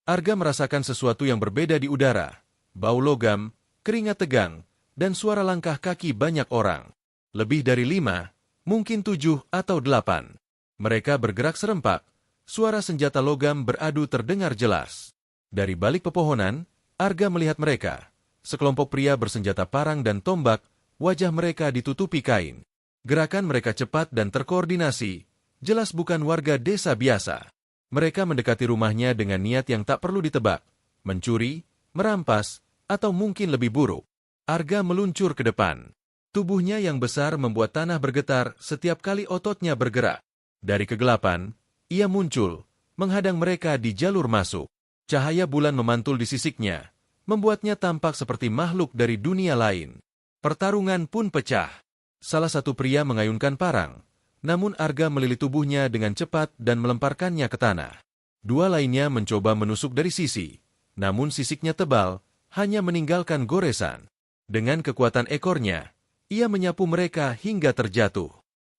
Arga merasakan sesuatu yang berbeda di udara. Bau logam, keringat tegang, dan suara langkah kaki banyak orang. Lebih dari 5, mungkin 7 atau 8. Mereka bergerak serempak, suara senjata logam beradu terdengar jelas. Dari balik pepohonan, Arga melihat mereka. Sekelompok pria bersenjata parang dan tombak, wajah mereka ditutupi kain. Gerakan mereka cepat dan terkoordinasi, jelas bukan warga desa biasa. Mereka mendekati rumahnya dengan niat yang tak perlu ditebak, mencuri, merampas, atau mungkin lebih buruk. Arga meluncur ke depan. Tubuhnya yang besar membuat tanah bergetar setiap kali ototnya bergerak. Dari kegelapan, ia muncul, menghadang mereka di jalur masuk. Cahaya bulan memantul di sisiknya, membuatnya tampak seperti makhluk dari dunia lain. Pertarungan pun pecah. Salah satu pria mengayunkan parang, namun Arga melilit tubuhnya dengan cepat dan melemparkannya ke tanah. Dua lainnya mencoba menusuk dari sisi, namun sisiknya tebal, hanya meninggalkan goresan. Dengan kekuatan ekornya, ia menyapu mereka hingga terjatuh.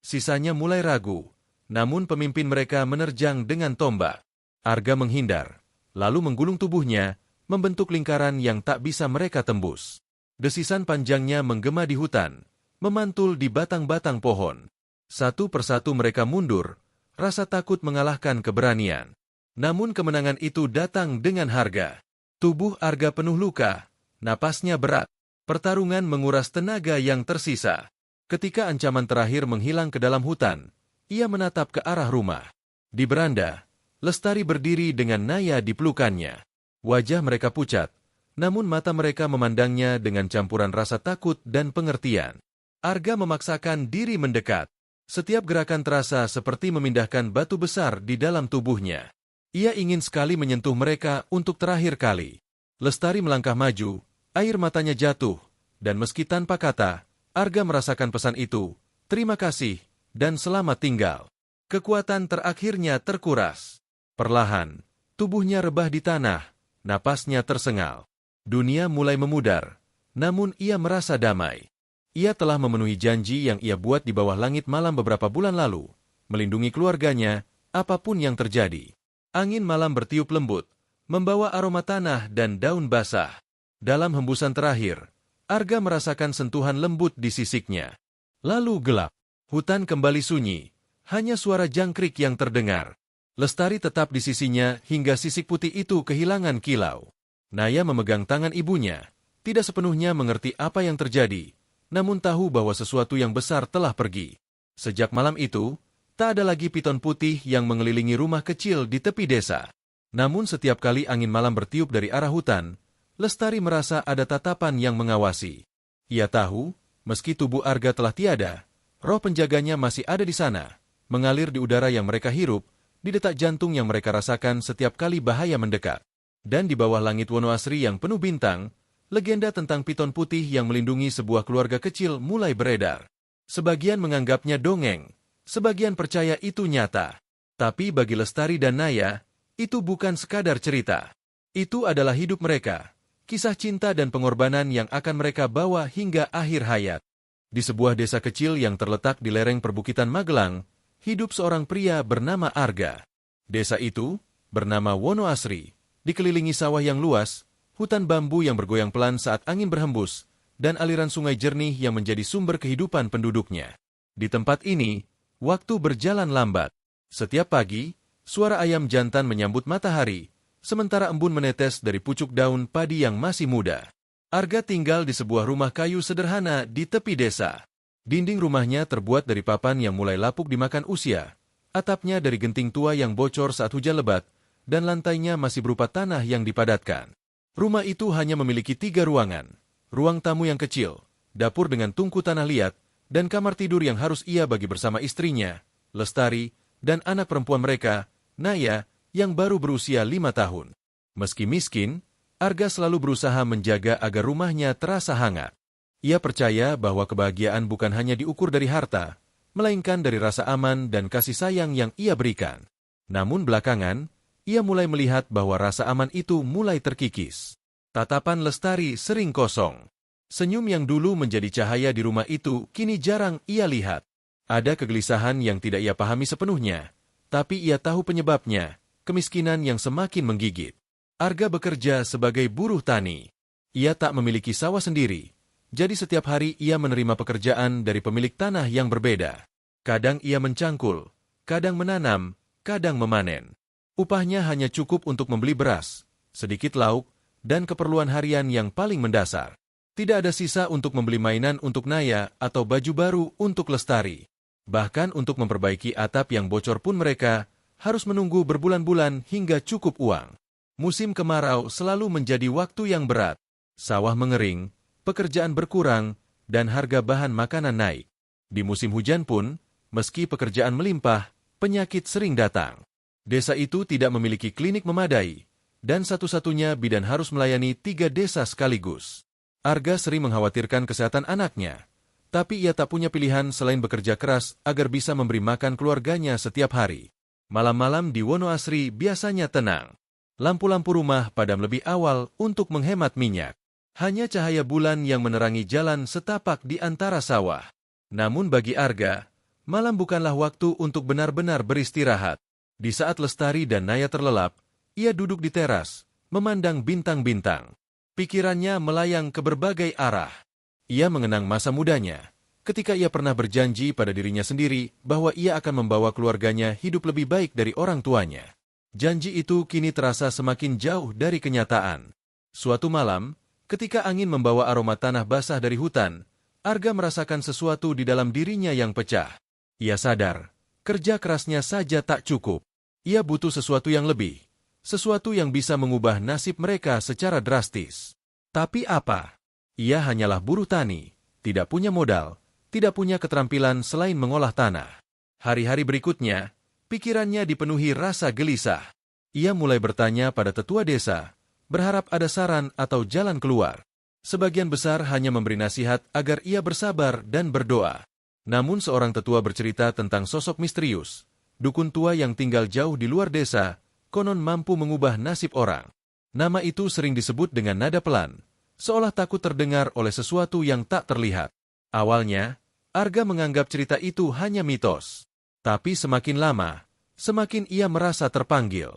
Sisanya mulai ragu, namun pemimpin mereka menerjang dengan tombak. Arga menghindar, lalu menggulung tubuhnya, membentuk lingkaran yang tak bisa mereka tembus. Desisan panjangnya menggema di hutan, memantul di batang-batang pohon. Satu persatu mereka mundur, rasa takut mengalahkan keberanian. Namun kemenangan itu datang dengan harga. Tubuh Arga penuh luka, napasnya berat. Pertarungan menguras tenaga yang tersisa. Ketika ancaman terakhir menghilang ke dalam hutan, ia menatap ke arah rumah. Di beranda, Lestari berdiri dengan Naya di pelukannya. Wajah mereka pucat, namun mata mereka memandangnya dengan campuran rasa takut dan pengertian. Arga memaksakan diri mendekat. Setiap gerakan terasa seperti memindahkan batu besar di dalam tubuhnya. Ia ingin sekali menyentuh mereka untuk terakhir kali. Lestari melangkah maju, air matanya jatuh, dan meski tanpa kata, Arga merasakan pesan itu, terima kasih, dan selamat tinggal. Kekuatan terakhirnya terkuras. Perlahan, tubuhnya rebah di tanah, napasnya tersengal. Dunia mulai memudar, namun ia merasa damai. Ia telah memenuhi janji yang ia buat di bawah langit malam beberapa bulan lalu, melindungi keluarganya, apapun yang terjadi. Angin malam bertiup lembut, membawa aroma tanah dan daun basah. Dalam hembusan terakhir, Arga merasakan sentuhan lembut di sisiknya. Lalu gelap. Hutan kembali sunyi, hanya suara jangkrik yang terdengar. Lestari tetap di sisinya hingga sisik putih itu kehilangan kilau. Naya memegang tangan ibunya, tidak sepenuhnya mengerti apa yang terjadi, namun tahu bahwa sesuatu yang besar telah pergi. Sejak malam itu, tak ada lagi piton putih yang mengelilingi rumah kecil di tepi desa. Namun setiap kali angin malam bertiup dari arah hutan, Lestari merasa ada tatapan yang mengawasi. Ia tahu, meski tubuh Arga telah tiada, roh penjaganya masih ada di sana, mengalir di udara yang mereka hirup, di detak jantung yang mereka rasakan setiap kali bahaya mendekat. Dan di bawah langit Wonoasri yang penuh bintang, legenda tentang piton putih yang melindungi sebuah keluarga kecil mulai beredar. Sebagian menganggapnya dongeng, sebagian percaya itu nyata. Tapi bagi Lestari dan Naya, itu bukan sekadar cerita. Itu adalah hidup mereka, kisah cinta dan pengorbanan yang akan mereka bawa hingga akhir hayat. Di sebuah desa kecil yang terletak di lereng perbukitan Magelang, hidup seorang pria bernama Arga. Desa itu, bernama Wonoasri, dikelilingi sawah yang luas, hutan bambu yang bergoyang pelan saat angin berhembus, dan aliran sungai jernih yang menjadi sumber kehidupan penduduknya. Di tempat ini, waktu berjalan lambat. Setiap pagi, suara ayam jantan menyambut matahari, sementara embun menetes dari pucuk daun padi yang masih muda. Arga tinggal di sebuah rumah kayu sederhana di tepi desa. Dinding rumahnya terbuat dari papan yang mulai lapuk dimakan usia, atapnya dari genting tua yang bocor saat hujan lebat, dan lantainya masih berupa tanah yang dipadatkan. Rumah itu hanya memiliki 3 ruangan, ruang tamu yang kecil, dapur dengan tungku tanah liat, dan kamar tidur yang harus ia bagi bersama istrinya, Lestari, dan anak perempuan mereka, Naya, yang baru berusia 5 tahun. Meski miskin, Arga selalu berusaha menjaga agar rumahnya terasa hangat. Ia percaya bahwa kebahagiaan bukan hanya diukur dari harta, melainkan dari rasa aman dan kasih sayang yang ia berikan. Namun belakangan, ia mulai melihat bahwa rasa aman itu mulai terkikis. Tatapan Lestari sering kosong. Senyum yang dulu menjadi cahaya di rumah itu kini jarang ia lihat. Ada kegelisahan yang tidak ia pahami sepenuhnya, tapi ia tahu penyebabnya, kemiskinan yang semakin menggigit. Arga bekerja sebagai buruh tani. Ia tak memiliki sawah sendiri, jadi setiap hari ia menerima pekerjaan dari pemilik tanah yang berbeda. Kadang ia mencangkul, kadang menanam, kadang memanen. Upahnya hanya cukup untuk membeli beras, sedikit lauk, dan keperluan harian yang paling mendasar. Tidak ada sisa untuk membeli mainan untuk Naya atau baju baru untuk Lestari. Bahkan untuk memperbaiki atap yang bocor pun mereka harus menunggu berbulan-bulan hingga cukup uang. Musim kemarau selalu menjadi waktu yang berat. Sawah mengering, pekerjaan berkurang, dan harga bahan makanan naik. Di musim hujan pun, meski pekerjaan melimpah, penyakit sering datang. Desa itu tidak memiliki klinik memadai, dan satu-satunya bidan harus melayani 3 desa sekaligus. Arga sering mengkhawatirkan kesehatan anaknya, tapi ia tak punya pilihan selain bekerja keras agar bisa memberi makan keluarganya setiap hari. Malam-malam di Wonoasri biasanya tenang. Lampu-lampu rumah padam lebih awal untuk menghemat minyak. Hanya cahaya bulan yang menerangi jalan setapak di antara sawah. Namun bagi Arga, malam bukanlah waktu untuk benar-benar beristirahat. Di saat Lestari dan Naya terlelap, ia duduk di teras, memandang bintang-bintang. Pikirannya melayang ke berbagai arah. Ia mengenang masa mudanya, ketika ia pernah berjanji pada dirinya sendiri bahwa ia akan membawa keluarganya hidup lebih baik dari orang tuanya. Janji itu kini terasa semakin jauh dari kenyataan. Suatu malam, Ketika angin membawa aroma tanah basah dari hutan, Arga merasakan sesuatu di dalam dirinya yang pecah. Ia sadar, kerja kerasnya saja tak cukup. Ia butuh sesuatu yang lebih, sesuatu yang bisa mengubah nasib mereka secara drastis. Tapi apa? Ia hanyalah buruh tani, tidak punya modal, tidak punya keterampilan selain mengolah tanah. Hari-hari berikutnya, pikirannya dipenuhi rasa gelisah. Ia mulai bertanya pada tetua desa, berharap ada saran atau jalan keluar. Sebagian besar hanya memberi nasihat agar ia bersabar dan berdoa. Namun seorang tetua bercerita tentang sosok misterius, dukun tua yang tinggal jauh di luar desa, konon mampu mengubah nasib orang. Nama itu sering disebut dengan nada pelan, seolah takut terdengar oleh sesuatu yang tak terlihat. Awalnya, Arga menganggap cerita itu hanya mitos. Tapi semakin lama, semakin ia merasa terpanggil.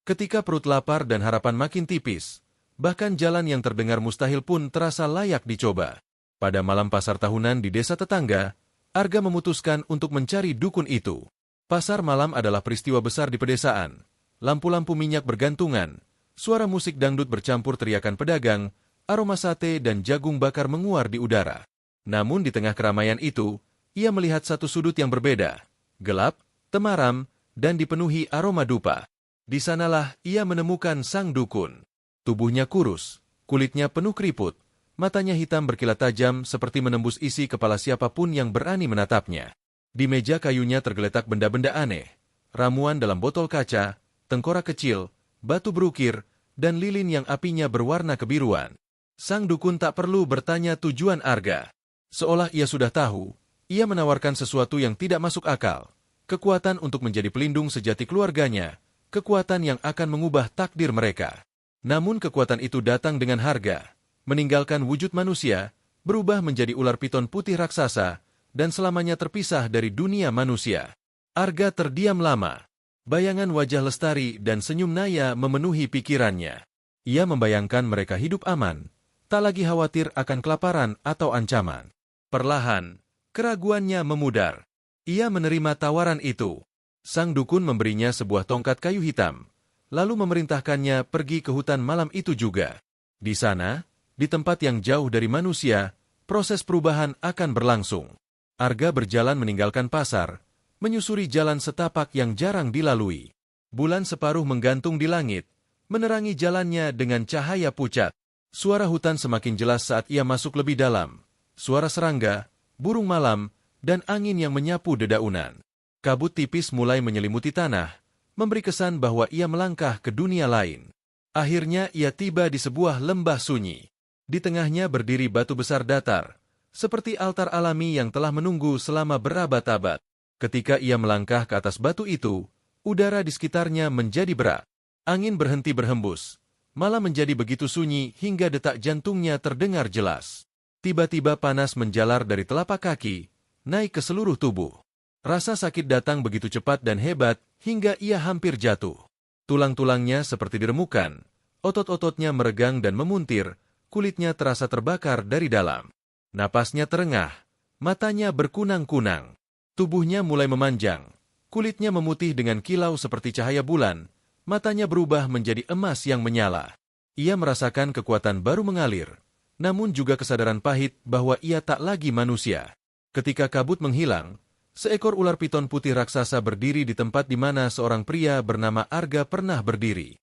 Ketika perut lapar dan harapan makin tipis, bahkan jalan yang terdengar mustahil pun terasa layak dicoba. Pada malam pasar tahunan di desa tetangga, Arga memutuskan untuk mencari dukun itu. Pasar malam adalah peristiwa besar di pedesaan. Lampu-lampu minyak bergantungan, suara musik dangdut bercampur teriakan pedagang, aroma sate dan jagung bakar menguar di udara. Namun di tengah keramaian itu, ia melihat satu sudut yang berbeda, gelap, temaram, dan dipenuhi aroma dupa. Di sanalah ia menemukan sang dukun. Tubuhnya kurus, kulitnya penuh keriput, matanya hitam berkilat tajam seperti menembus isi kepala siapapun yang berani menatapnya. Di meja kayunya tergeletak benda-benda aneh, ramuan dalam botol kaca, tengkorak kecil, batu berukir, dan lilin yang apinya berwarna kebiruan. Sang dukun tak perlu bertanya tujuan Arga. Seolah ia sudah tahu, ia menawarkan sesuatu yang tidak masuk akal. Kekuatan untuk menjadi pelindung sejati keluarganya, kekuatan yang akan mengubah takdir mereka. Namun kekuatan itu datang dengan harga, meninggalkan wujud manusia, berubah menjadi ular piton putih raksasa, dan selamanya terpisah dari dunia manusia. Arga terdiam lama. Bayangan wajah Lestari dan senyum Naya memenuhi pikirannya. Ia membayangkan mereka hidup aman, tak lagi khawatir akan kelaparan atau ancaman. Perlahan, keraguannya memudar. Ia menerima tawaran itu. Sang dukun memberinya sebuah tongkat kayu hitam, lalu memerintahkannya pergi ke hutan malam itu juga. Di sana, di tempat yang jauh dari manusia, proses perubahan akan berlangsung. Arga berjalan meninggalkan pasar, menyusuri jalan setapak yang jarang dilalui. Bulan separuh menggantung di langit, menerangi jalannya dengan cahaya pucat. Suara hutan semakin jelas saat ia masuk lebih dalam. Suara serangga, burung malam, dan angin yang menyapu dedaunan. Kabut tipis mulai menyelimuti tanah, memberi kesan bahwa ia melangkah ke dunia lain. Akhirnya ia tiba di sebuah lembah sunyi. Di tengahnya berdiri batu besar datar, seperti altar alami yang telah menunggu selama berabad-abad. Ketika ia melangkah ke atas batu itu, udara di sekitarnya menjadi berat. Angin berhenti berhembus, malah menjadi begitu sunyi hingga detak jantungnya terdengar jelas. Tiba-tiba panas menjalar dari telapak kaki, naik ke seluruh tubuh. Rasa sakit datang begitu cepat dan hebat hingga ia hampir jatuh. Tulang-tulangnya seperti diremukan, otot-ototnya meregang dan memuntir, kulitnya terasa terbakar dari dalam. Napasnya terengah, matanya berkunang-kunang. Tubuhnya mulai memanjang, kulitnya memutih dengan kilau seperti cahaya bulan, matanya berubah menjadi emas yang menyala. Ia merasakan kekuatan baru mengalir, namun juga kesadaran pahit bahwa ia tak lagi manusia. Ketika kabut menghilang, seekor ular piton putih raksasa berdiri di tempat di mana seorang pria bernama Arga pernah berdiri.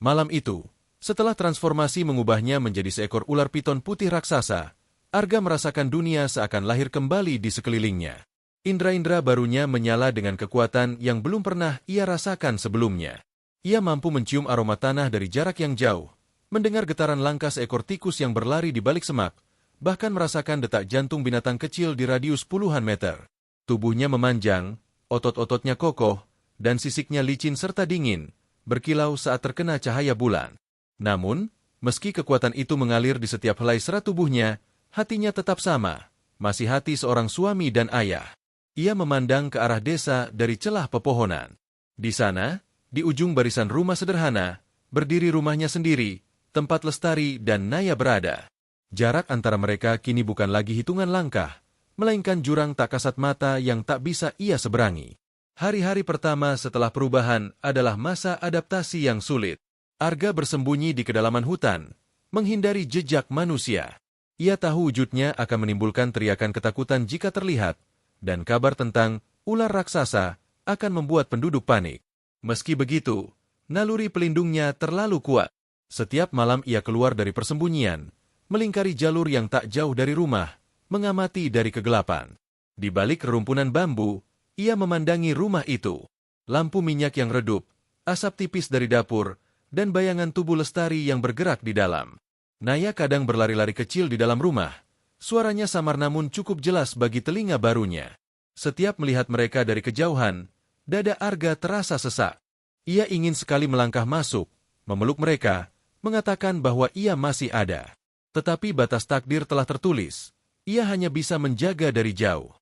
Malam itu, setelah transformasi mengubahnya menjadi seekor ular piton putih raksasa, Arga merasakan dunia seakan lahir kembali di sekelilingnya. Indra-indra barunya menyala dengan kekuatan yang belum pernah ia rasakan sebelumnya. Ia mampu mencium aroma tanah dari jarak yang jauh, mendengar getaran langkah seekor tikus yang berlari di balik semak, bahkan merasakan detak jantung binatang kecil di radius puluhan meter. Tubuhnya memanjang, otot-ototnya kokoh, dan sisiknya licin serta dingin, berkilau saat terkena cahaya bulan. Namun, meski kekuatan itu mengalir di setiap helai serat tubuhnya, hatinya tetap sama, masih hati seorang suami dan ayah. Ia memandang ke arah desa dari celah pepohonan. Di sana, di ujung barisan rumah sederhana, berdiri rumahnya sendiri, tempat Lestari dan Naya berada. Jarak antara mereka kini bukan lagi hitungan langkah, melainkan jurang tak kasat mata yang tak bisa ia seberangi. Hari-hari pertama setelah perubahan adalah masa adaptasi yang sulit. Arga bersembunyi di kedalaman hutan, menghindari jejak manusia. Ia tahu wujudnya akan menimbulkan teriakan ketakutan jika terlihat, dan kabar tentang ular raksasa akan membuat penduduk panik. Meski begitu, naluri pelindungnya terlalu kuat. Setiap malam ia keluar dari persembunyian, melingkari jalur yang tak jauh dari rumah, mengamati dari kegelapan. Di balik rerumpunan bambu, ia memandangi rumah itu. Lampu minyak yang redup, asap tipis dari dapur, dan bayangan tubuh Lestari yang bergerak di dalam. Naya kadang berlari-lari kecil di dalam rumah. Suaranya samar namun cukup jelas bagi telinga barunya. Setiap melihat mereka dari kejauhan, dada Arga terasa sesak. Ia ingin sekali melangkah masuk, memeluk mereka, mengatakan bahwa ia masih ada. Tetapi batas takdir telah tertulis. Ia hanya bisa menjaga dari jauh.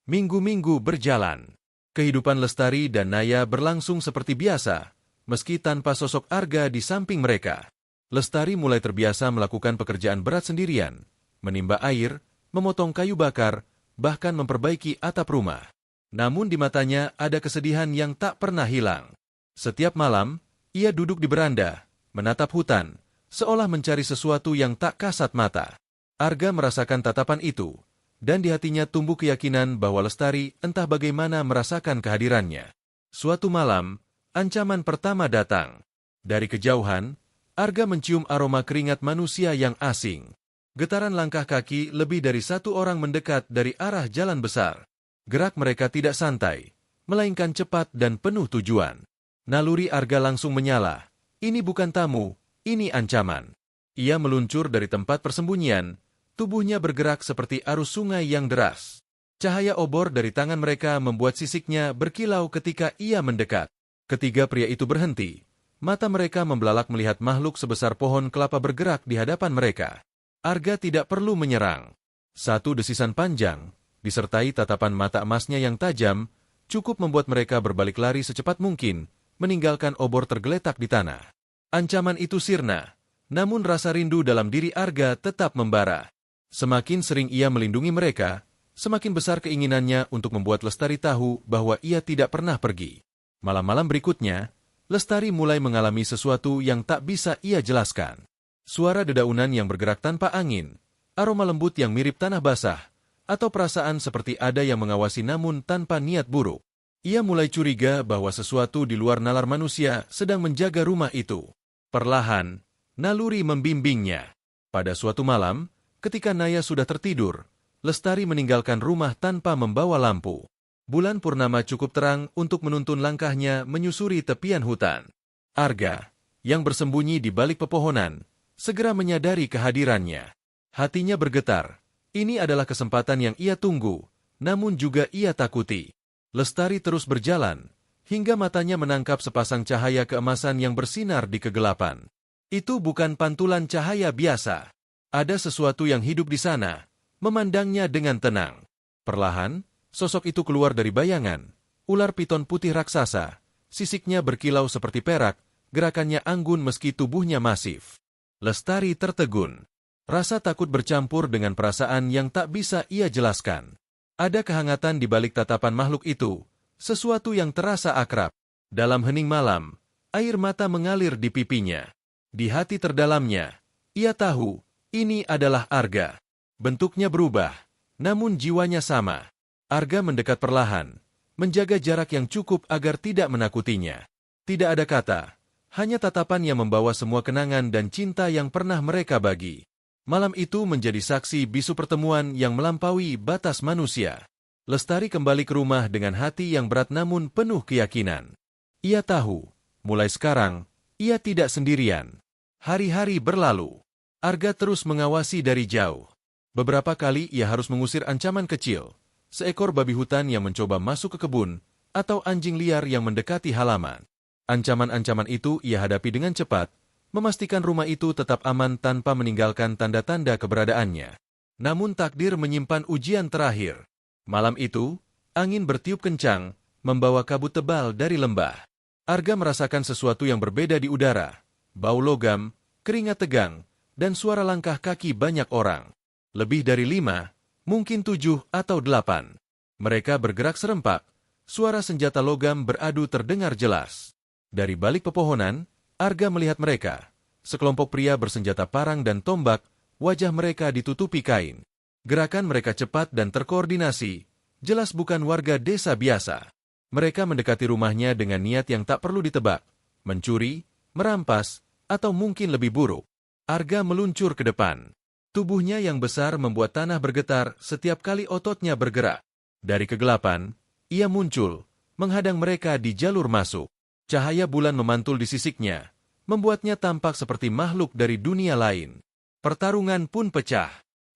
Minggu-minggu berjalan. Kehidupan Lestari dan Naya berlangsung seperti biasa, meski tanpa sosok Arga di samping mereka. Lestari mulai terbiasa melakukan pekerjaan berat sendirian, menimba air, memotong kayu bakar, bahkan memperbaiki atap rumah. Namun di matanya ada kesedihan yang tak pernah hilang. Setiap malam, ia duduk di beranda, menatap hutan, seolah mencari sesuatu yang tak kasat mata. Arga merasakan tatapan itu, dan di hatinya tumbuh keyakinan bahwa Lestari entah bagaimana merasakan kehadirannya. Suatu malam, ancaman pertama datang. Dari kejauhan, Arga mencium aroma keringat manusia yang asing. Getaran langkah kaki lebih dari satu orang mendekat dari arah jalan besar. Gerak mereka tidak santai, melainkan cepat dan penuh tujuan. Naluri Arga langsung menyala. Ini bukan tamu, ini ancaman. Ia meluncur dari tempat persembunyian, tubuhnya bergerak seperti arus sungai yang deras. Cahaya obor dari tangan mereka membuat sisiknya berkilau ketika ia mendekat. Ketiga pria itu berhenti. Mata mereka membelalak melihat makhluk sebesar pohon kelapa bergerak di hadapan mereka. Arga tidak perlu menyerang. Satu desisan panjang, disertai tatapan mata emasnya yang tajam, cukup membuat mereka berbalik lari secepat mungkin, meninggalkan obor tergeletak di tanah. Ancaman itu sirna, namun rasa rindu dalam diri Arga tetap membara. Semakin sering ia melindungi mereka, semakin besar keinginannya untuk membuat Lestari tahu bahwa ia tidak pernah pergi. Malam-malam berikutnya, Lestari mulai mengalami sesuatu yang tak bisa ia jelaskan. Suara dedaunan yang bergerak tanpa angin, aroma lembut yang mirip tanah basah, atau perasaan seperti ada yang mengawasi namun tanpa niat buruk. Ia mulai curiga bahwa sesuatu di luar nalar manusia sedang menjaga rumah itu. Perlahan, naluri membimbingnya. Pada suatu malam, ketika Naya sudah tertidur, Lestari meninggalkan rumah tanpa membawa lampu. Bulan purnama cukup terang untuk menuntun langkahnya menyusuri tepian hutan. Arga, yang bersembunyi di balik pepohonan, segera menyadari kehadirannya. Hatinya bergetar. Ini adalah kesempatan yang ia tunggu, namun juga ia takuti. Lestari terus berjalan, hingga matanya menangkap sepasang cahaya keemasan yang bersinar di kegelapan. Itu bukan pantulan cahaya biasa. Ada sesuatu yang hidup di sana, memandangnya dengan tenang. Perlahan, sosok itu keluar dari bayangan, ular piton putih raksasa, sisiknya berkilau seperti perak, gerakannya anggun meski tubuhnya masif. Lestari tertegun. Rasa takut bercampur dengan perasaan yang tak bisa ia jelaskan. Ada kehangatan di balik tatapan makhluk itu, sesuatu yang terasa akrab. Dalam hening malam, air mata mengalir di pipinya. Di hati terdalamnya, ia tahu, ini adalah Arga. Bentuknya berubah, namun jiwanya sama. Arga mendekat perlahan, menjaga jarak yang cukup agar tidak menakutinya. Tidak ada kata, hanya tatapan yang membawa semua kenangan dan cinta yang pernah mereka bagi. Malam itu menjadi saksi bisu pertemuan yang melampaui batas manusia. Lestari kembali ke rumah dengan hati yang berat namun penuh keyakinan. Ia tahu, mulai sekarang, ia tidak sendirian. Hari-hari berlalu. Arga terus mengawasi dari jauh. Beberapa kali ia harus mengusir ancaman kecil. Seekor babi hutan yang mencoba masuk ke kebun, atau anjing liar yang mendekati halaman. Ancaman-ancaman itu ia hadapi dengan cepat, memastikan rumah itu tetap aman tanpa meninggalkan tanda-tanda keberadaannya. Namun takdir menyimpan ujian terakhir. Malam itu, angin bertiup kencang, membawa kabut tebal dari lembah. Arga merasakan sesuatu yang berbeda di udara. Bau logam, keringat tegang, dan suara langkah kaki banyak orang. Lebih dari 5, mungkin 7 atau 8. Mereka bergerak serempak, suara senjata logam beradu terdengar jelas. Dari balik pepohonan, Arga melihat mereka. Sekelompok pria bersenjata parang dan tombak, wajah mereka ditutupi kain. Gerakan mereka cepat dan terkoordinasi, jelas bukan warga desa biasa. Mereka mendekati rumahnya dengan niat yang tak perlu ditebak, mencuri, merampas, atau mungkin lebih buruk. Arga meluncur ke depan. Tubuhnya yang besar membuat tanah bergetar setiap kali ototnya bergerak. Dari kegelapan, ia muncul, menghadang mereka di jalur masuk. Cahaya bulan memantul di sisiknya, membuatnya tampak seperti makhluk dari dunia lain. Pertarungan pun pecah.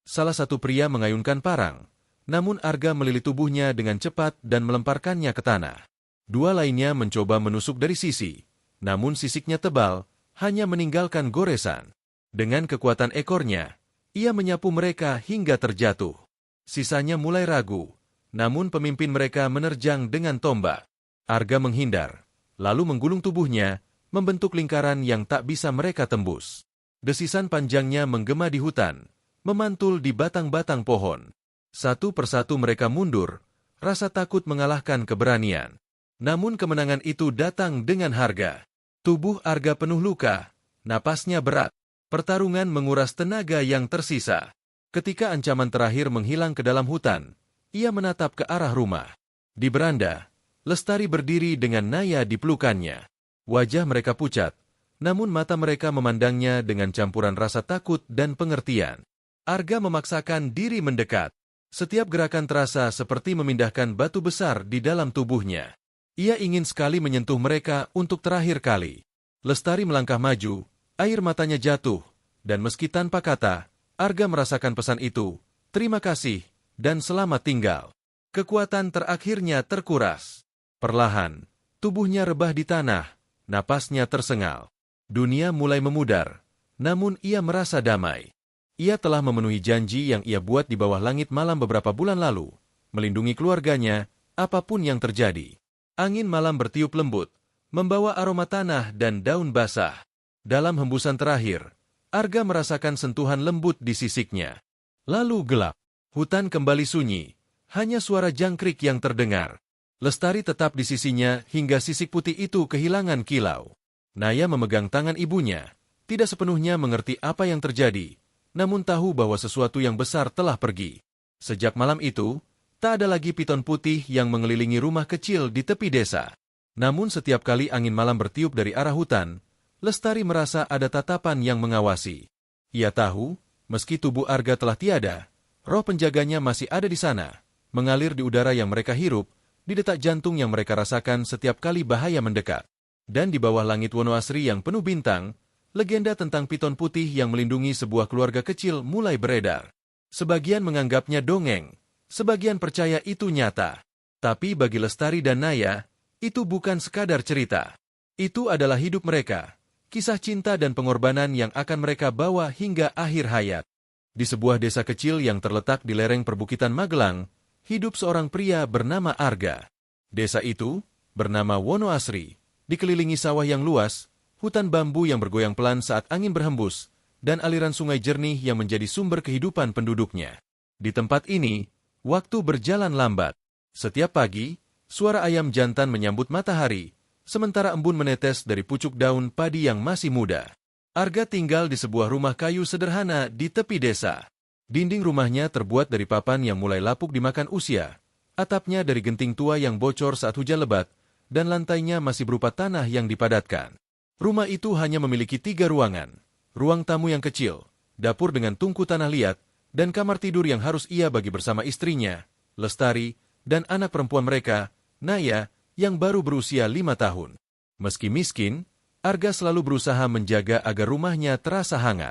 Salah satu pria mengayunkan parang, namun Arga melilit tubuhnya dengan cepat dan melemparkannya ke tanah. Dua lainnya mencoba menusuk dari sisi, namun sisiknya tebal, hanya meninggalkan goresan. Dengan kekuatan ekornya, ia menyapu mereka hingga terjatuh. Sisanya mulai ragu, namun pemimpin mereka menerjang dengan tombak. Arga menghindar, lalu menggulung tubuhnya, membentuk lingkaran yang tak bisa mereka tembus. Desisan panjangnya menggema di hutan, memantul di batang-batang pohon. Satu persatu mereka mundur, rasa takut mengalahkan keberanian. Namun kemenangan itu datang dengan harga. Tubuh Arga penuh luka, napasnya berat. Pertarungan menguras tenaga yang tersisa. Ketika ancaman terakhir menghilang ke dalam hutan, ia menatap ke arah rumah. Di beranda, Lestari berdiri dengan Naya di pelukannya. Wajah mereka pucat, namun mata mereka memandangnya dengan campuran rasa takut dan pengertian. Arga memaksakan diri mendekat. Setiap gerakan terasa seperti memindahkan batu besar di dalam tubuhnya. Ia ingin sekali menyentuh mereka untuk terakhir kali. Lestari melangkah maju, air matanya jatuh, dan meski tanpa kata, Arga merasakan pesan itu, terima kasih, dan selamat tinggal. Kekuatan terakhirnya terkuras. Perlahan, tubuhnya rebah di tanah, napasnya tersengal. Dunia mulai memudar, namun ia merasa damai. Ia telah memenuhi janji yang ia buat di bawah langit malam beberapa bulan lalu, melindungi keluarganya, apapun yang terjadi. Angin malam bertiup lembut, membawa aroma tanah dan daun basah. Dalam hembusan terakhir, Arga merasakan sentuhan lembut di sisiknya. Lalu gelap. Hutan kembali sunyi, hanya suara jangkrik yang terdengar. Lestari tetap di sisinya hingga sisik putih itu kehilangan kilau. Naya memegang tangan ibunya, tidak sepenuhnya mengerti apa yang terjadi, namun tahu bahwa sesuatu yang besar telah pergi. Sejak malam itu, tak ada lagi piton putih yang mengelilingi rumah kecil di tepi desa. Namun setiap kali angin malam bertiup dari arah hutan, Lestari merasa ada tatapan yang mengawasi. Ia tahu, meski tubuh Arga telah tiada, roh penjaganya masih ada di sana, mengalir di udara yang mereka hirup, di detak jantung yang mereka rasakan setiap kali bahaya mendekat. Dan di bawah langit Wonoasri yang penuh bintang, legenda tentang piton putih yang melindungi sebuah keluarga kecil mulai beredar. Sebagian menganggapnya dongeng, sebagian percaya itu nyata. Tapi bagi Lestari dan Naya, itu bukan sekadar cerita. Itu adalah hidup mereka. Kisah cinta dan pengorbanan yang akan mereka bawa hingga akhir hayat. Di sebuah desa kecil yang terletak di lereng perbukitan Magelang, hidup seorang pria bernama Arga. Desa itu, bernama Wonoasri, dikelilingi sawah yang luas, hutan bambu yang bergoyang pelan saat angin berhembus, dan aliran sungai jernih yang menjadi sumber kehidupan penduduknya. Di tempat ini, waktu berjalan lambat. Setiap pagi, suara ayam jantan menyambut matahari, sementara embun menetes dari pucuk daun padi yang masih muda. Arga tinggal di sebuah rumah kayu sederhana di tepi desa. Dinding rumahnya terbuat dari papan yang mulai lapuk dimakan usia, atapnya dari genting tua yang bocor saat hujan lebat, dan lantainya masih berupa tanah yang dipadatkan. Rumah itu hanya memiliki 3 ruangan, ruang tamu yang kecil, dapur dengan tungku tanah liat, dan kamar tidur yang harus ia bagi bersama istrinya, Lestari, dan anak perempuan mereka, Naya, yang baru berusia 5 tahun. Meski miskin, Arga selalu berusaha menjaga agar rumahnya terasa hangat.